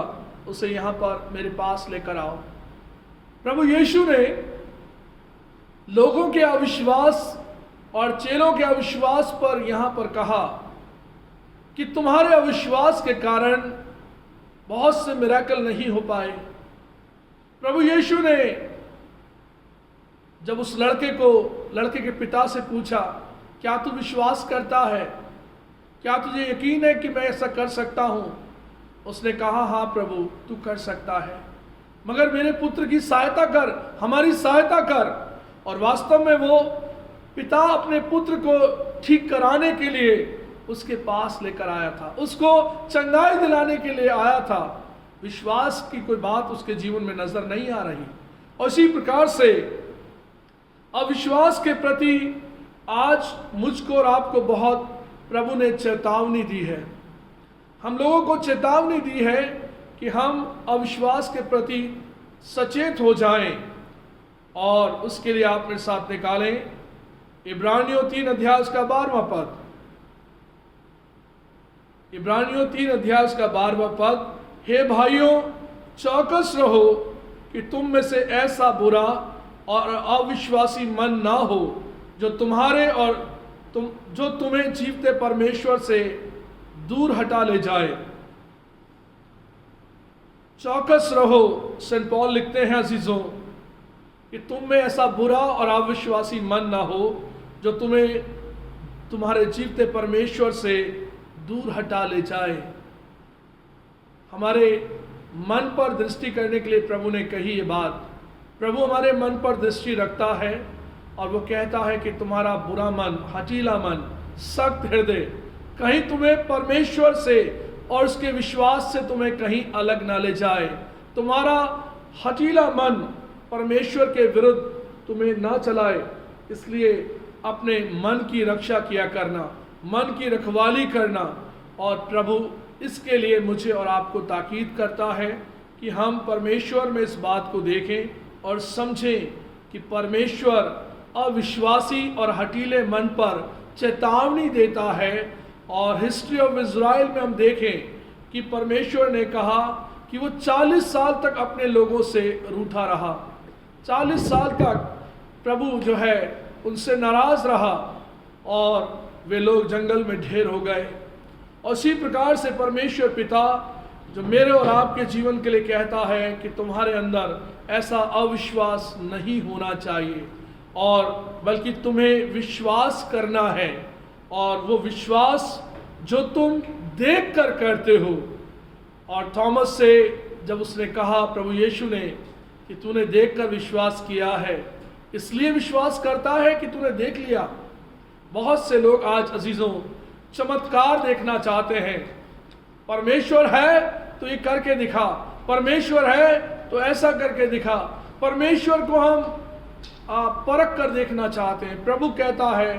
उसे यहाँ पर मेरे पास लेकर आओ। प्रभु यीशु ने लोगों के अविश्वास और चेलों के अविश्वास पर यहाँ पर कहा कि तुम्हारे अविश्वास के कारण बहुत से मिरेकल नहीं हो पाए। प्रभु यीशु ने जब उस लड़के के पिता से पूछा, क्या तू विश्वास करता है, क्या तुझे यकीन है कि मैं ऐसा कर सकता हूँ? उसने कहा, हाँ प्रभु, तू कर सकता है, मगर मेरे पुत्र की सहायता कर, हमारी सहायता कर। और वास्तव में वो पिता अपने पुत्र को ठीक कराने के लिए उसके पास लेकर आया था, उसको चंगाई दिलाने के लिए आया था। विश्वास की कोई बात उसके जीवन में नजर नहीं आ रही। और इसी प्रकार से अविश्वास के प्रति आज मुझको और आपको बहुत प्रभु ने चेतावनी दी है। हम लोगों को चेतावनी दी है कि हम अविश्वास के प्रति सचेत हो जाएं, और उसके लिए आप मेरे साथ निकालें इब्रानियों 3 अध्याय का 12वां पद। इब्रानियों 3 अध्याय का 12वां पद, हे भाइयों, चौकस रहो कि तुम में से ऐसा बुरा और अविश्वासी मन ना हो जो तुम्हें जीवते परमेश्वर से दूर हटा ले जाए। चौकस रहो, सेंट पॉल लिखते हैं अजीजों, कि तुम में ऐसा बुरा और अविश्वासी मन ना हो जो तुम्हें तुम्हारे जीवते परमेश्वर से दूर हटा ले जाए। हमारे मन पर दृष्टि करने के लिए प्रभु ने कही ये बात। प्रभु हमारे मन पर दृष्टि रखता है और वो कहता है कि तुम्हारा बुरा मन, हठीला मन, सख्त हृदय कहीं तुम्हें परमेश्वर से और उसके विश्वास से तुम्हें कहीं अलग ना ले जाए। तुम्हारा हठीला मन परमेश्वर के विरुद्ध तुम्हें ना चलाए। इसलिए अपने मन की रक्षा किया करना, मन की रखवाली करना। और प्रभु इसके लिए मुझे और आपको ताकीद करता है कि हम परमेश्वर में इस बात को देखें और समझें कि परमेश्वर अविश्वासी और हठीले मन पर चेतावनी देता है। और हिस्ट्री ऑफ इज़राइल में हम देखें कि परमेश्वर ने कहा कि वो 40 साल तक अपने लोगों से रूठा रहा। 40 साल तक प्रभु जो है उनसे नाराज रहा और वे लोग जंगल में ढेर हो गए। और इसी प्रकार से परमेश्वर पिता जो मेरे और आपके जीवन के लिए कहता है कि तुम्हारे अंदर ऐसा अविश्वास नहीं होना चाहिए, और बल्कि तुम्हें विश्वास करना है। और वो विश्वास जो तुम देख कर करते हो। और थॉमस से जब उसने कहा प्रभु यीशु ने कि तूने देख कर विश्वास किया है, इसलिए विश्वास करता है कि तूने देख लिया। बहुत से लोग आज अजीजों चमत्कार देखना चाहते हैं। परमेश्वर है तो ये करके दिखा, परमेश्वर है तो ऐसा करके दिखा। परमेश्वर को हम परख कर देखना चाहते हैं। प्रभु कहता है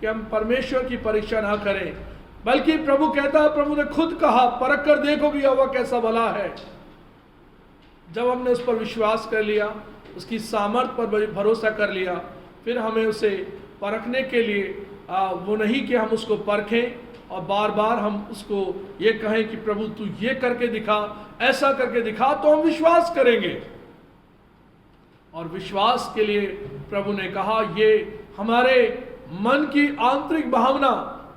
कि हम परमेश्वर की परीक्षा ना करें, बल्कि प्रभु कहता है, प्रभु ने खुद कहा, परख कर देखो कि यहोवा कैसा भला है। जब हमने उस पर विश्वास कर लिया, उसकी सामर्थ पर भरोसा कर लिया, फिर हमें उसे परखने के लिए वो नहीं कि हम उसको परखें और बार बार हम उसको ये कहें कि प्रभु तू ये करके दिखा, ऐसा करके दिखा, तो हम विश्वास करेंगे। और विश्वास के लिए प्रभु ने कहा ये हमारे मन की आंतरिक भावना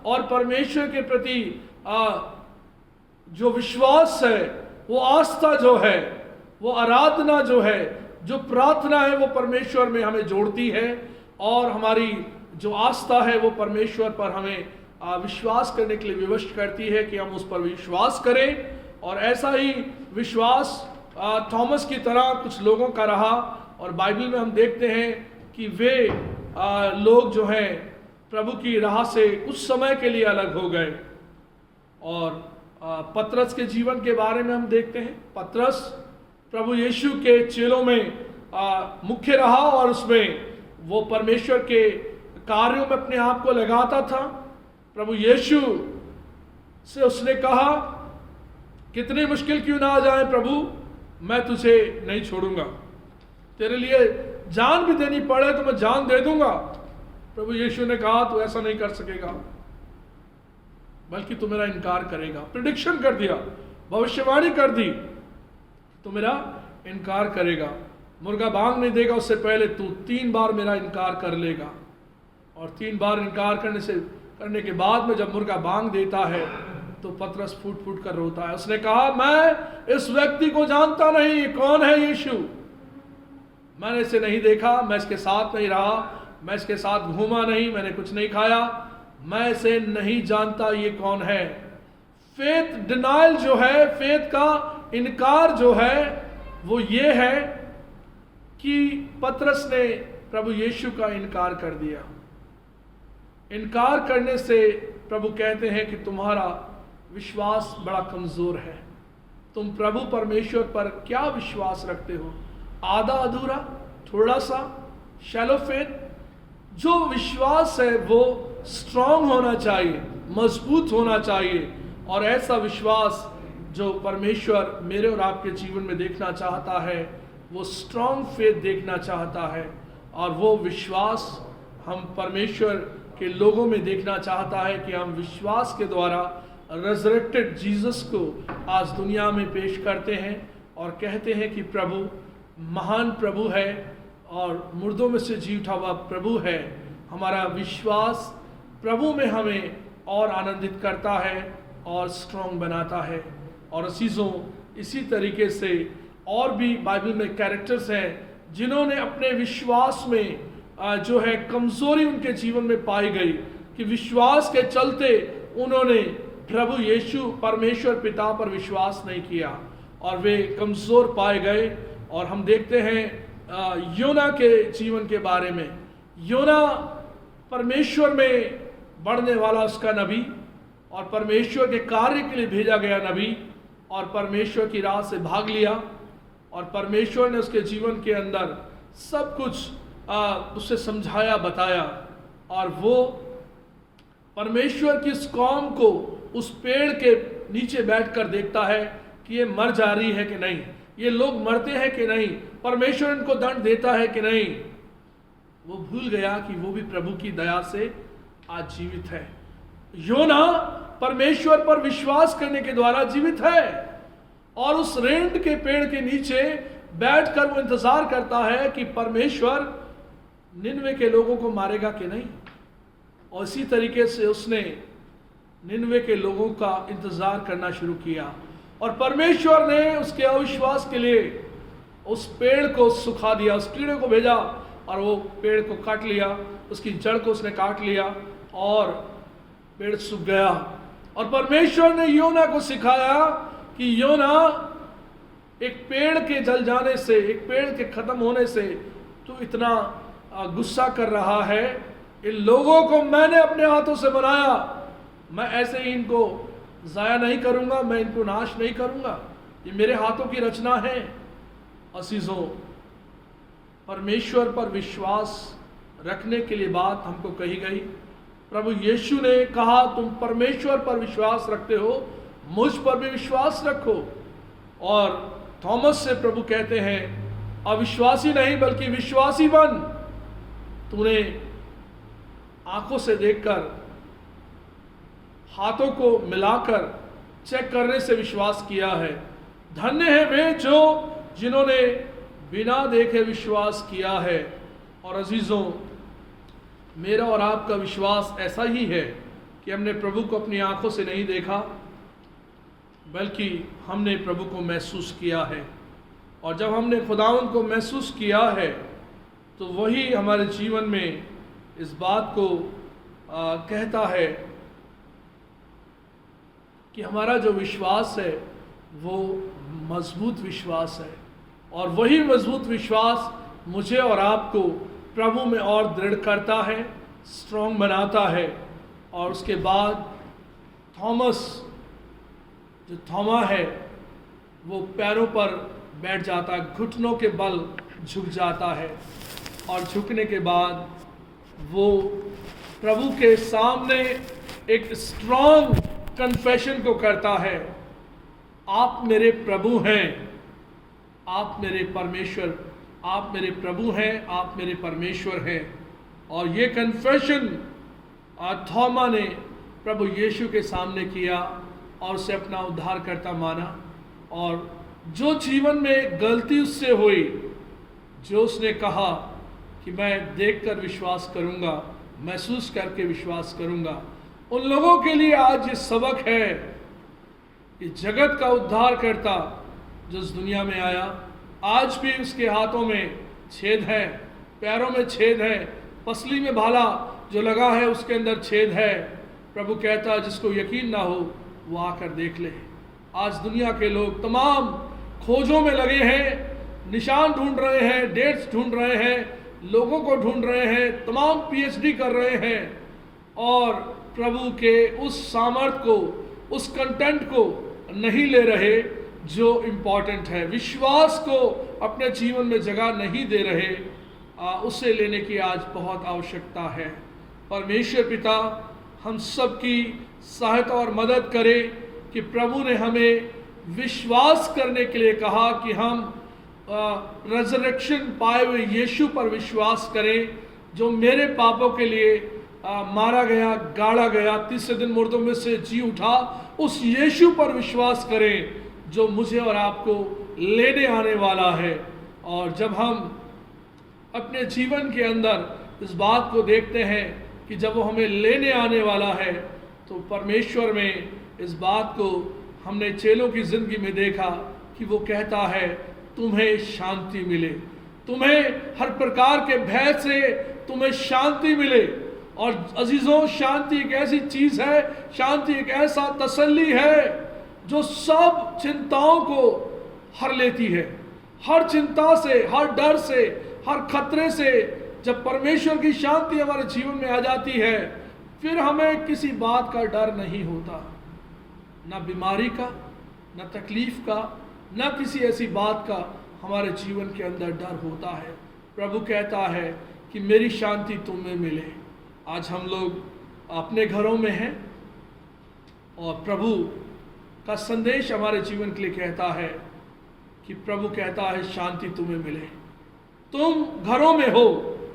और परमेश्वर के प्रति जो विश्वास है, वो आस्था जो है, वो आराधना जो है, जो प्रार्थना है, वो परमेश्वर में हमें जोड़ती है और हमारी जो आस्था है वो परमेश्वर पर हमें विश्वास करने के लिए विवश करती है कि हम उस पर विश्वास करें। और ऐसा ही विश्वास थॉमस की तरह कुछ लोगों का रहा और बाइबल में हम देखते हैं कि वे लोग जो हैं प्रभु की राह से कुछ समय के लिए अलग हो गए। और पतरस के जीवन के बारे में हम देखते हैं। पतरस प्रभु यीशु के चेलों में मुख्य रहा और उसमें वो परमेश्वर के कार्यों में अपने आप को लगाता था। प्रभु यीशु से उसने कहा कितनी मुश्किल क्यों ना आ जाए प्रभु, मैं तुझे नहीं छोड़ूंगा, तेरे लिए जान भी देनी पड़े तो मैं जान दे दूंगा। प्रभु यीशु ने कहा तू ऐसा नहीं कर सकेगा, बल्कि तू मेरा इनकार करेगा। प्रेडिक्शन कर दिया, भविष्यवाणी कर दी, तू मेरा इनकार करेगा, मुर्गा बांग नहीं देगा उससे पहले तू 3 बार मेरा इनकार कर लेगा। और 3 बार इनकार करने के बाद में जब मुर्गा बांग देता है तो पतरस फूट फूट कर रोता है। उसने कहा मैं इस व्यक्ति को जानता नहीं, कौन है यीशु, मैंने इसे नहीं देखा, मैं इसके साथ नहीं रहा, मैं इसके साथ घूमा नहीं, मैंने कुछ नहीं खाया, मैं इसे नहीं जानता, ये कौन है। फेथ डिनाइल जो है, फेथ का इनकार जो है वो ये है कि पतरस ने प्रभु यीशु का इनकार कर दिया। इनकार करने से प्रभु कहते हैं कि तुम्हारा विश्वास बड़ा कमजोर है, तुम प्रभु परमेश्वर पर क्या विश्वास रखते हो, आधा अधूरा, थोड़ा सा, शैलो फेथ। जो विश्वास है वो स्ट्रांग होना चाहिए, मजबूत होना चाहिए। और ऐसा विश्वास जो परमेश्वर मेरे और आपके जीवन में देखना चाहता है, वो स्ट्रांग फेथ देखना चाहता है। और वो विश्वास हम परमेश्वर के लोगों में देखना चाहता है कि हम विश्वास के द्वारा रेजरेक्टेड जीसस को आज दुनिया में पेश करते हैं और कहते हैं कि प्रभु महान प्रभु है और मुर्दों में से जी उठा हुआ प्रभु है। हमारा विश्वास प्रभु में हमें और आनंदित करता है और स्ट्रांग बनाता है। और इसी तरीके से और भी बाइबल में कैरेक्टर्स हैं जिन्होंने अपने विश्वास में जो है कमजोरी उनके जीवन में पाई गई कि विश्वास के चलते उन्होंने प्रभु यीशु परमेश्वर पिता पर विश्वास नहीं किया और वे कमजोर पाए गए। और हम देखते हैं योना के जीवन के बारे में। योना परमेश्वर में बढ़ने वाला उसका नबी और परमेश्वर के कार्य के लिए भेजा गया नबी, और परमेश्वर की राह से भाग लिया और परमेश्वर ने उसके जीवन के अंदर सब कुछ उससे समझाया, बताया। और वो परमेश्वर की इस कौम को उस पेड़ के नीचे बैठकर देखता है कि ये मर जा रही है कि नहीं, ये लोग मरते हैं कि नहीं, परमेश्वर इनको दंड देता है कि नहीं। वो भूल गया कि वो भी प्रभु की दया से आज जीवित है। योना परमेश्वर पर विश्वास करने के द्वारा जीवित है और उस रेंट के पेड़ के नीचे बैठकर वो इंतजार करता है कि परमेश्वर निनवे के लोगों को मारेगा कि नहीं। और इसी तरीके से उसने निनवे के लोगों का इंतजार करना शुरू किया और परमेश्वर ने उसके अविश्वास के लिए उस पेड़ को सुखा दिया, उस कीड़े को भेजा और वो पेड़ को काट लिया, उसकी जड़ को उसने काट लिया और पेड़ सूख गया। और परमेश्वर ने योना को सिखाया कि योना, एक पेड़ के जल जाने से, एक पेड़ के खत्म होने से तू इतना गुस्सा कर रहा है। इन लोगों को मैंने अपने हाथों से बनाया, मैं ऐसे ही इनको जाया नहीं करूंगा, मैं इनको नाश नहीं करूंगा, ये मेरे हाथों की रचना है। असीजों, परमेश्वर पर विश्वास रखने के लिए बात हमको कही गई। प्रभु यीशु ने कहा तुम परमेश्वर पर विश्वास रखते हो, मुझ पर भी विश्वास रखो। और थॉमस से प्रभु कहते हैं अविश्वासी नहीं बल्कि विश्वासी बन। तूने आंखों से देखकर, हाथों को मिलाकर चेक करने से विश्वास किया है। धन्य है वे जिन्होंने बिना देखे विश्वास किया है। और अजीज़ों, मेरा और आपका विश्वास ऐसा ही है कि हमने प्रभु को अपनी आंखों से नहीं देखा, बल्कि हमने प्रभु को महसूस किया है। और जब हमने खुदावंद को महसूस किया है तो वही हमारे जीवन में इस बात को कहता है कि हमारा जो विश्वास है वो मजबूत विश्वास है। और वही मजबूत विश्वास मुझे और आपको प्रभु में और दृढ़ करता है, स्ट्रॉन्ग बनाता है। और उसके बाद थॉमा है वो पैरों पर बैठ जाता है, घुटनों के बल झुक जाता है। और झुकने के बाद वो प्रभु के सामने एक स्ट्रॉन्ग कन्फेशन को करता है, आप मेरे प्रभु हैं, आप मेरे परमेश्वर, आप मेरे प्रभु हैं, आप मेरे परमेश्वर हैं। और ये कन्फेशन थॉमा ने प्रभु यीशु के सामने किया और उसे अपना उद्धारकर्ता माना। और जो जीवन में गलती उससे हुई, जो उसने कहा कि मैं देखकर विश्वास करूंगा, महसूस करके विश्वास करूंगा, उन लोगों के लिए आज ये सबक है कि जगत का उद्धारकर्ता जो इस दुनिया में आया, आज भी उसके हाथों में छेद है, पैरों में छेद है, पसली में भाला जो लगा है उसके अंदर छेद है। प्रभु कहता है जिसको यकीन ना हो वो आकर देख ले। आज दुनिया के लोग तमाम खोजों में लगे हैं, निशान ढूंढ रहे हैं, डेट्स ढूंढ रहे हैं, लोगों को ढूंढ रहे हैं, तमाम पीएचडी कर रहे हैं और प्रभु के उस सामर्थ को, उस कंटेंट को नहीं ले रहे जो इम्पॉर्टेंट है। विश्वास को अपने जीवन में जगह नहीं दे रहे, उसे लेने की आज बहुत आवश्यकता है। परमेश्वर पिता हम सब की सहायता और मदद करे कि प्रभु ने हमें विश्वास करने के लिए कहा कि हम रेजरेक्शन पाए हुए यीशु पर विश्वास करें, जो मेरे पापों के लिए मारा गया, गाड़ा गया, तीसरे दिन मुर्दों में से जी उठा, उस यीशु पर विश्वास करें जो मुझे और आपको लेने आने वाला है। और जब हम अपने जीवन के अंदर इस बात को देखते हैं कि जब वो हमें लेने आने वाला है, तो परमेश्वर में इस बात को हमने चेलों की ज़िंदगी में देखा कि वो कहता है तुम्हें शांति मिले, तुम्हें हर प्रकार के भय से तुम्हें शांति मिले। और अजीज़ों, शांति एक ऐसी चीज़ है, शांति एक ऐसा तसल्ली है जो सब चिंताओं को हर लेती है। हर चिंता से, हर डर से, हर खतरे से जब परमेश्वर की शांति हमारे जीवन में आ जाती है, फिर हमें किसी बात का डर नहीं होता, ना बीमारी का, ना तकलीफ का, ना किसी ऐसी बात का हमारे जीवन के अंदर डर होता है। प्रभु कहता है कि मेरी शांति तुम्हें मिले। आज हम लोग अपने घरों में हैं और प्रभु का संदेश हमारे जीवन के लिए कहता है कि प्रभु कहता है शांति तुम्हें मिले। तुम घरों में हो,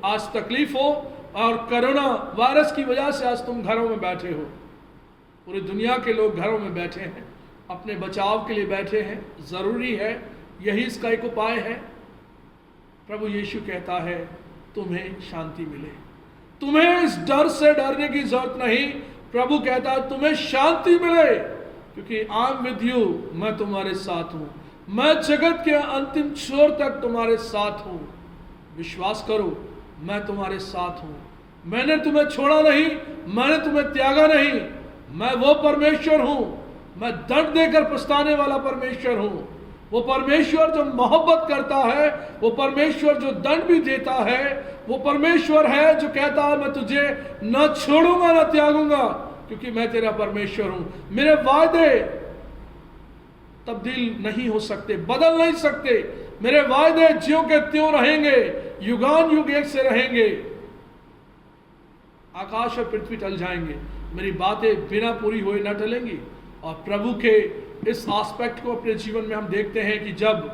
आज तकलीफ हो और कोरोना वायरस की वजह से आज तुम घरों में बैठे हो, पूरी दुनिया के लोग घरों में बैठे हैं, अपने बचाव के लिए बैठे हैं, ज़रूरी है, यही इसका एक उपाय है। प्रभु यीशु कहता है तुम्हें शांति मिले, तुम्हें इस डर से डरने की जरूरत नहीं। प्रभु कहता है तुम्हें शांति मिले, क्योंकि आई एम विद यू, मैं तुम्हारे साथ हूँ, मैं जगत के अंतिम छोर तक तुम्हारे साथ हूँ। विश्वास करो, मैं तुम्हारे साथ हूँ, मैंने तुम्हें छोड़ा नहीं, मैंने तुम्हें त्यागा नहीं। मैं वो परमेश्वर हूँ, मैं दंड देकर पछताने वाला परमेश्वर हूँ। वो परमेश्वर जो मोहब्बत करता है, वो परमेश्वर जो दंड भी देता है, वो परमेश्वर है जो कहता है मैं तुझे न छोड़ूंगा न त्यागूंगा, क्योंकि मैं तेरा परमेश्वर हूँ। मेरे वायदे तब्दील नहीं हो सकते, बदल नहीं सकते। मेरे वायदे ज्यों के त्यों रहेंगे, युगान युग एक से रहेंगे। आकाश और पृथ्वी टल जाएंगे, मेरी बातें बिना पूरी हुए न टलेंगी। और प्रभु के इस एस्पेक्ट को अपने जीवन में हम देखते हैं कि जब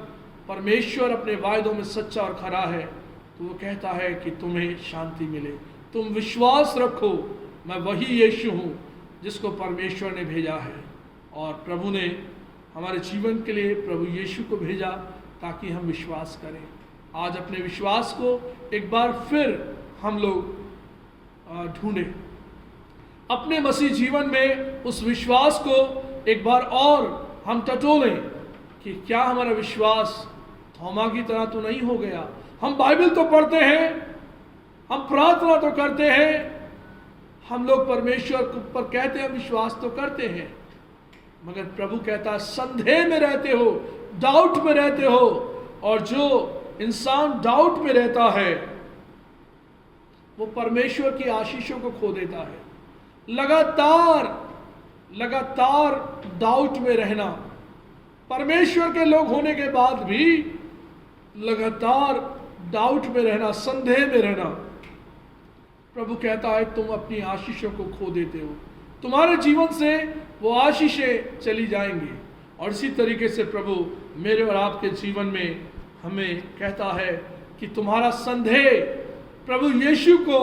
परमेश्वर अपने वायदों में सच्चा और खरा है, तो वो कहता है कि तुम्हें शांति मिले, तुम विश्वास रखो, मैं वही यीशु हूँ जिसको परमेश्वर ने भेजा है। और प्रभु ने हमारे जीवन के लिए प्रभु यीशु को भेजा ताकि हम विश्वास करें। आज अपने विश्वास को एक बार फिर हम लोग ढूंढें, अपने मसीह जीवन में उस विश्वास को एक बार और हम टटोलें कि क्या हमारा विश्वास थोमा की तरह तो नहीं हो गया। हम बाइबल तो पढ़ते हैं, हम प्रार्थना तो करते हैं, हम लोग परमेश्वर पर कहते हैं विश्वास तो करते हैं, मगर प्रभु कहता है संदेह में रहते हो, डाउट में रहते हो। और जो इंसान डाउट में रहता है वो परमेश्वर की आशीषों को खो देता है। लगातार डाउट में रहना, परमेश्वर के लोग होने के बाद भी लगातार डाउट में रहना, संदेह में रहना, प्रभु कहता है तुम अपनी आशीषों को खो देते हो, तुम्हारे जीवन से वो आशीषें चली जाएंगी। और इसी तरीके से प्रभु मेरे और आपके जीवन में हमें कहता है कि तुम्हारा संदेह प्रभु यीशु को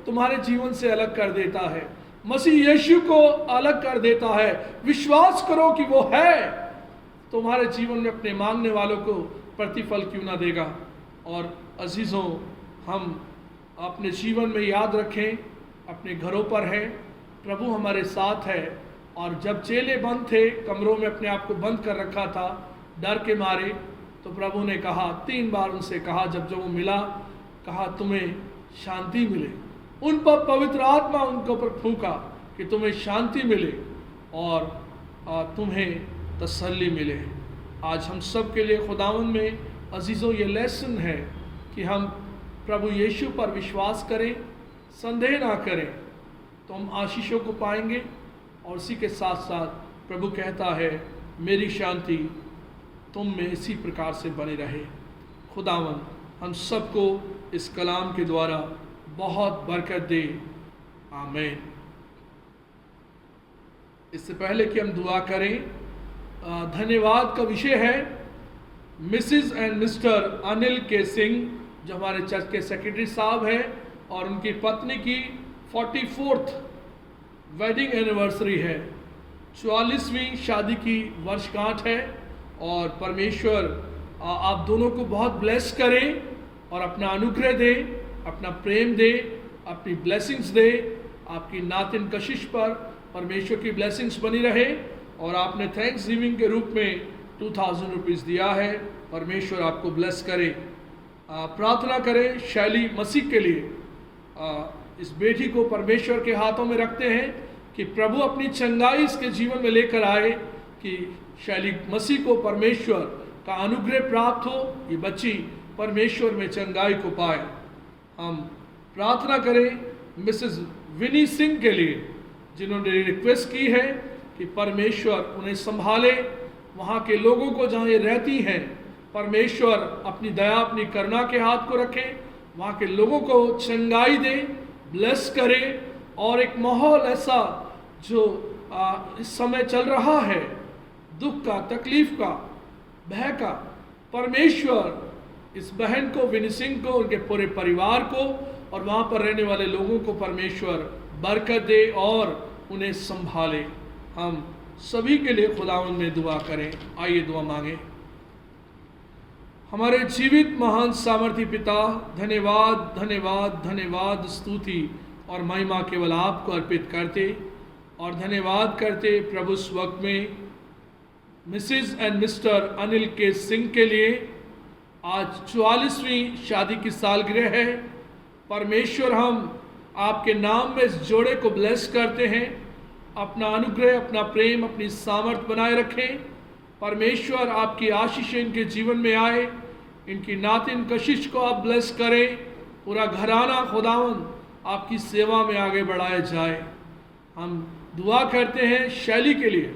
तुम्हारे जीवन से अलग कर देता है, मसीह यीशु को अलग कर देता है। विश्वास करो कि वो है, तुम्हारे जीवन में अपने मांगने वालों को प्रतिफल क्यों ना देगा। और अजीजों, हम अपने जीवन में याद रखें, अपने घरों पर है, प्रभु हमारे साथ है। और जब चेले बंद थे, कमरों में अपने आप को बंद कर रखा था डर के मारे, तो प्रभु ने कहा, 3 बार उनसे कहा, जब वो मिला, कहा तुम्हें शांति मिले। उन पर पवित्र आत्मा उनके ऊपर फूंका कि तुम्हें शांति मिले और तुम्हें तसल्ली मिले। आज हम सब के लिए खुदावंद में अजीज़ों ये लेसन है कि हम प्रभु यीशु पर विश्वास करें, संदेह ना करें, तो हम आशीषों को पाएंगे। और इसी के साथ साथ प्रभु कहता है मेरी शांति तुम में इसी प्रकार से बनी रहे। खुदावंद हम सबको इस कलाम के द्वारा बहुत बरकत दे, आमीन। इससे पहले कि हम दुआ करें, धन्यवाद का विषय है मिसिज एंड मिस्टर अनिल के सिंह, जो हमारे चर्च के सेक्रेटरी साहब हैं, और उनकी पत्नी की 44th वेडिंग एनिवर्सरी है, 44वीं शादी की वर्षगांठ है। और परमेश्वर आप दोनों को बहुत ब्लेस करें और अपना अनुग्रह दे, अपना प्रेम दे, अपनी ब्लेसिंग्स दे। आपकी नातिन कशिश पर परमेश्वर की ब्लेसिंग्स बनी रहे। और आपने थैंक्स गिविंग के रूप में 2000 रुपीज़ दिया है, परमेश्वर आपको ब्लेस करे। प्रार्थना करें शैली मसीह के लिए। इस बेटी को परमेश्वर के हाथों में रखते हैं कि प्रभु अपनी चंगाई इसके जीवन में लेकर आए, कि शैली मसीह को परमेश्वर का अनुग्रह प्राप्त हो, ये बच्ची परमेश्वर में चंगाई को पाए। हम प्रार्थना करें मिसेस विनी सिंह के लिए, जिन्होंने रिक्वेस्ट की है कि परमेश्वर उन्हें संभाले, वहाँ के लोगों को जहाँ ये रहती हैं परमेश्वर अपनी दया, अपनी करुणा के हाथ को रखे, वहाँ के लोगों को चंगाई दे, ब्लेस करे। और एक माहौल ऐसा जो इस समय चल रहा है, दुख का, तकलीफ का, भय का, परमेश्वर इस बहन को, विनी सिंह को, उनके पूरे परिवार को और वहाँ पर रहने वाले लोगों को परमेश्वर बरकत दे और उन्हें संभाले। हम सभी के लिए खुदावंद में दुआ करें। आइए दुआ मांगे। हमारे जीवित महान सामर्थी पिता, धन्यवाद धन्यवाद धन्यवाद, स्तुति और महिमा केवल आपको अर्पित करते और धन्यवाद करते प्रभु इस वक्त में मिसिज एंड मिस्टर अनिल के सिंह के लिए आज 44वीं शादी की सालगिरह है। परमेश्वर हम आपके नाम में इस जोड़े को ब्लेस करते हैं, अपना अनुग्रह, अपना प्रेम, अपनी सामर्थ बनाए रखें। परमेश्वर आपकी आशीष इनके जीवन में आए, इनकी नातिन कशिश को आप ब्लेस करें, पूरा घराना खुदावंद आपकी सेवा में आगे बढ़ाया जाए। हम दुआ करते हैं शैली के लिए,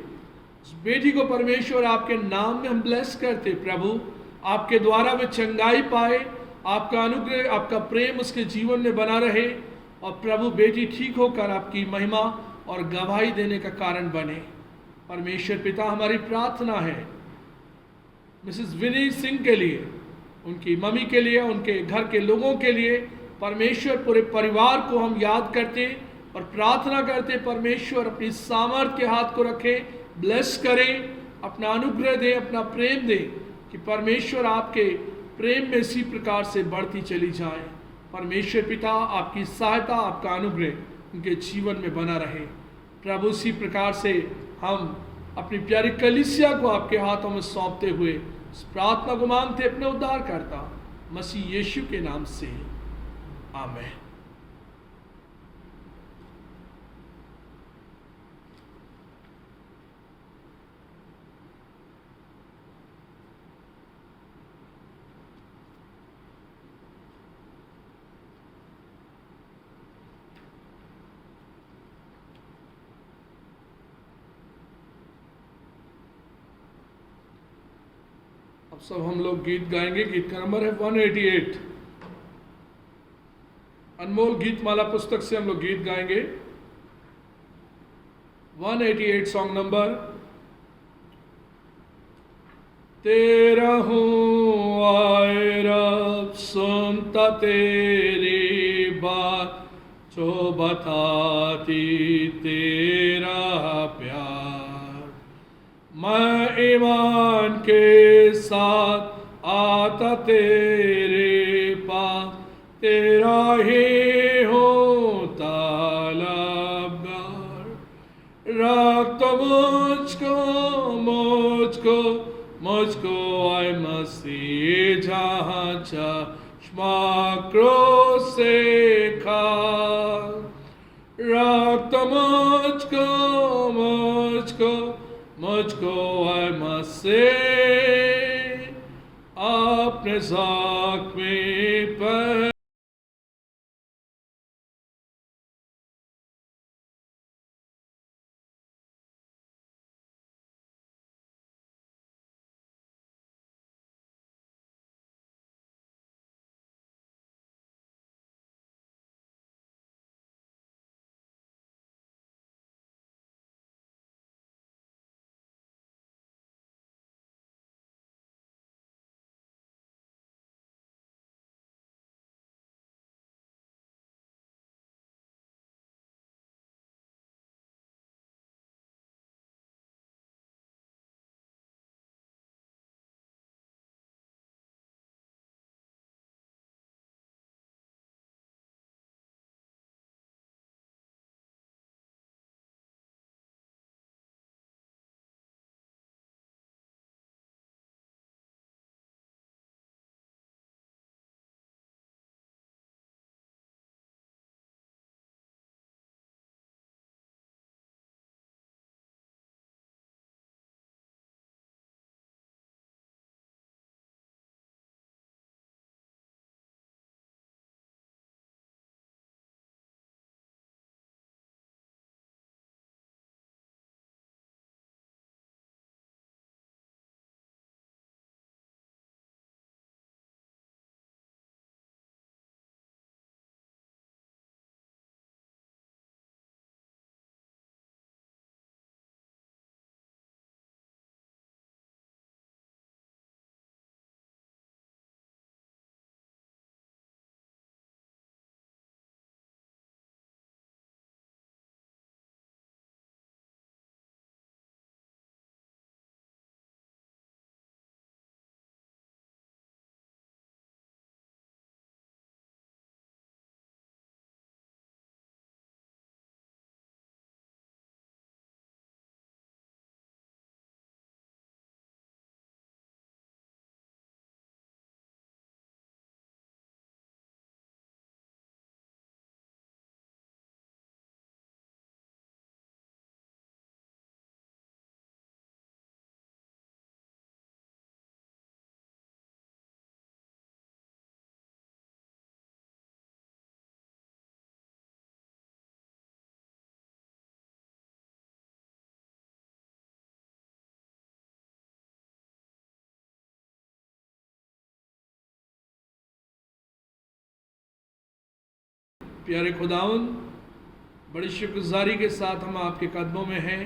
उस बेटी को परमेश्वर आपके नाम में हम ब्लेस करते, प्रभु आपके द्वारा वे चंगाई पाए, आपका अनुग्रह, आपका प्रेम उसके जीवन में बना रहे और प्रभु बेटी ठीक होकर आपकी महिमा और गवाही देने का कारण बने। परमेश्वर पिता, हमारी प्रार्थना है मिसेस विनी सिंह के लिए, उनकी मम्मी के लिए, उनके घर के लोगों के लिए, परमेश्वर पूरे परिवार को हम याद करते और प्रार्थना करते, परमेश्वर अपनी सामर्थ के हाथ को रखे, ब्लेस करें, अपना अनुग्रह दे, अपना प्रेम दे, कि परमेश्वर आपके प्रेम में इसी प्रकार से बढ़ती चली जाए। परमेश्वर पिता आपकी सहायता, आपका अनुग्रह उनके जीवन में बना रहे। प्रभु इसी प्रकार से हम अपनी प्यारी कलीसिया को आपके हाथों में सौंपते हुए इस प्रार्थना को मांगते अपने उद्धारकर्ता मसीह यीशु के नाम से, आमीन। अब सब हम लोग गीत गाएंगे। गीत का नंबर है 188। अनमोल गीत माला पुस्तक से हम लोग गीत गाएंगे 188 सॉन्ग नंबर। तेरा हूँ आए रब सुनता तेरी बात, जो बताती तेरा प्यार। मैं ईमान के साथ आता तेरे पास, तेरा ही हूँ तालाबगार। रख तो मुझको आए मसीह, जहाँ चश्मा क्रोध से खाक। रख तो मुझको आए मसीह, अपने ज़ख्मी पर। प्यारे खुदावन, बड़ी शुक्रगुजारी के साथ हम आपके कदमों में हैं।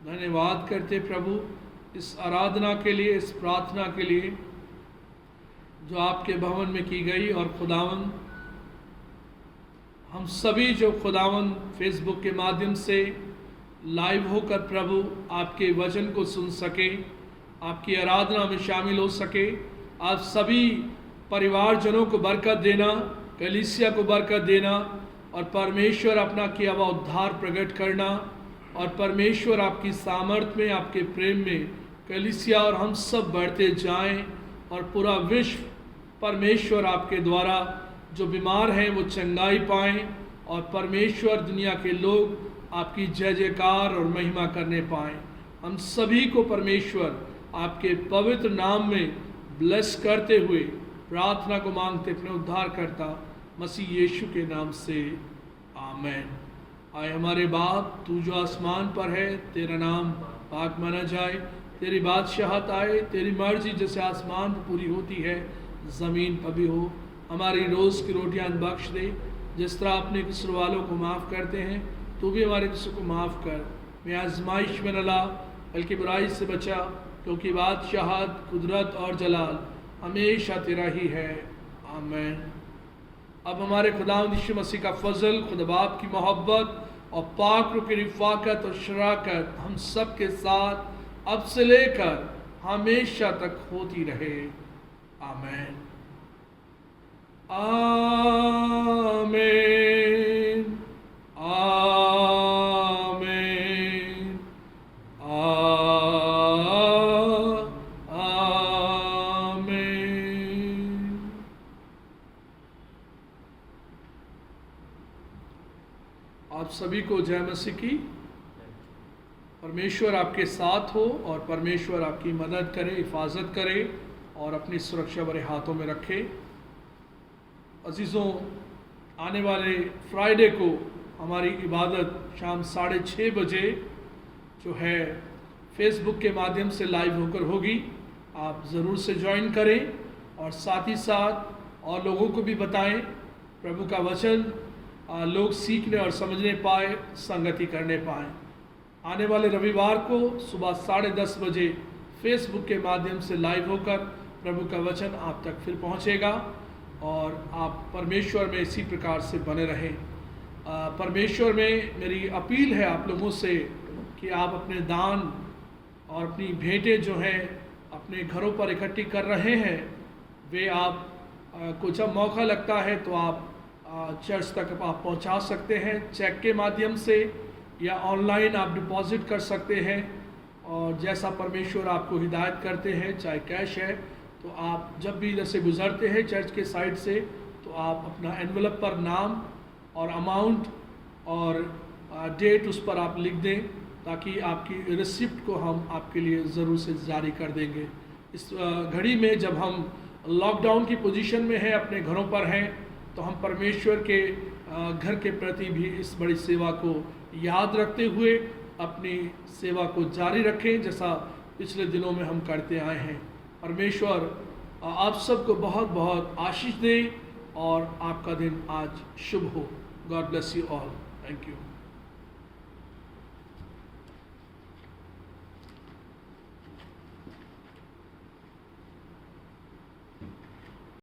धन्यवाद करते प्रभु इस आराधना के लिए, इस प्रार्थना के लिए जो आपके भवन में की गई। और खुदावन, हम सभी जो खुदावन फेसबुक के माध्यम से लाइव होकर प्रभु आपके वचन को सुन सके, आपकी आराधना में शामिल हो सके, आप सभी परिवारजनों को बरकत देना, कलीसिया को बरकत देना, और परमेश्वर अपना किया हुआ उद्धार प्रकट करना, और परमेश्वर आपकी सामर्थ में, आपके प्रेम में कलीसिया और हम सब बढ़ते जाएं, और पूरा विश्व परमेश्वर आपके द्वारा जो बीमार हैं वो चंगाई पाएं, और परमेश्वर दुनिया के लोग आपकी जय जयकार और महिमा करने पाएं। हम सभी को परमेश्वर आपके पवित्र नाम में ब्लेस करते हुए प्रार्थना को मांगते अपने उद्धारकर्ता मसीह यीशु के नाम से, आमेन। आए हमारे बाप, तू जो आसमान पर है, तेरा नाम पाक माना जाए, तेरी बादशाहत आए, तेरी मर्जी जैसे आसमान पर पूरी होती है ज़मीन पर भी हो। हमारी रोज़ की रोटियां बख्श दे, जिस तरह अपने किस्र वालों को माफ़ करते हैं, तू भी हमारे किस्र को माफ़ कर। मैं आजमाइश में न ला, बल्कि बुराई से बचा, क्योंकि बादशाहत, कुदरत और जलाल हमेशा तेरा ही है, आमीन। अब हमारे खुदावंद यीशु मसीह का फजल, खुदा बाप की मोहब्बत और पाक रूह की रिफ़ाकत और शराकत हम सब के साथ अब से लेकर हमेशा तक होती रहे, आमीन। आमीन, आमीन, आमीन। आप सभी को जय मसीह की। परमेश्वर आपके साथ हो और परमेश्वर आपकी मदद करे, हिफाजत करे और अपनी सुरक्षा भरे हाथों में रखे। अजीज़ों, आने वाले फ्राइडे को हमारी इबादत शाम 6:30 बजे जो है फेसबुक के माध्यम से लाइव होकर होगी। आप ज़रूर से ज्वाइन करें और साथ ही साथ और लोगों को भी बताएं, प्रभु का वचन लोग सीखने और समझने पाए, संगति करने पाएँ। आने वाले रविवार को सुबह 10:30 बजे फेसबुक के माध्यम से लाइव होकर प्रभु का वचन आप तक फिर पहुंचेगा और आप परमेश्वर में इसी प्रकार से बने रहें। परमेश्वर में मेरी अपील है आप लोगों से कि आप अपने दान और अपनी भेंटें जो हैं अपने घरों पर इकट्ठी कर रहे हैं, वे आप को जब मौका लगता है तो आप चर्च तक आप पहुंचा सकते हैं, चेक के माध्यम से या ऑनलाइन आप डिपॉजिट कर सकते हैं। और जैसा परमेश्वर आपको हिदायत करते हैं, चाहे कैश है, तो आप जब भी इधर से गुजरते हैं चर्च के साइड से, तो आप अपना एनवलप पर नाम और अमाउंट और डेट उस पर आप लिख दें, ताकि आपकी रिसिप्ट को हम आपके लिए ज़रूर से जारी कर देंगे। इस घड़ी में जब हम लॉकडाउन की पोजीशन में हैं, अपने घरों पर हैं, तो हम परमेश्वर के घर के प्रति भी इस बड़ी सेवा को याद रखते हुए अपनी सेवा को जारी रखें, जैसा पिछले दिनों में हम करते आए हैं। परमेश्वर आप सबको बहुत बहुत आशीष दे और आपका दिन आज शुभ हो। God bless you all. Thank you.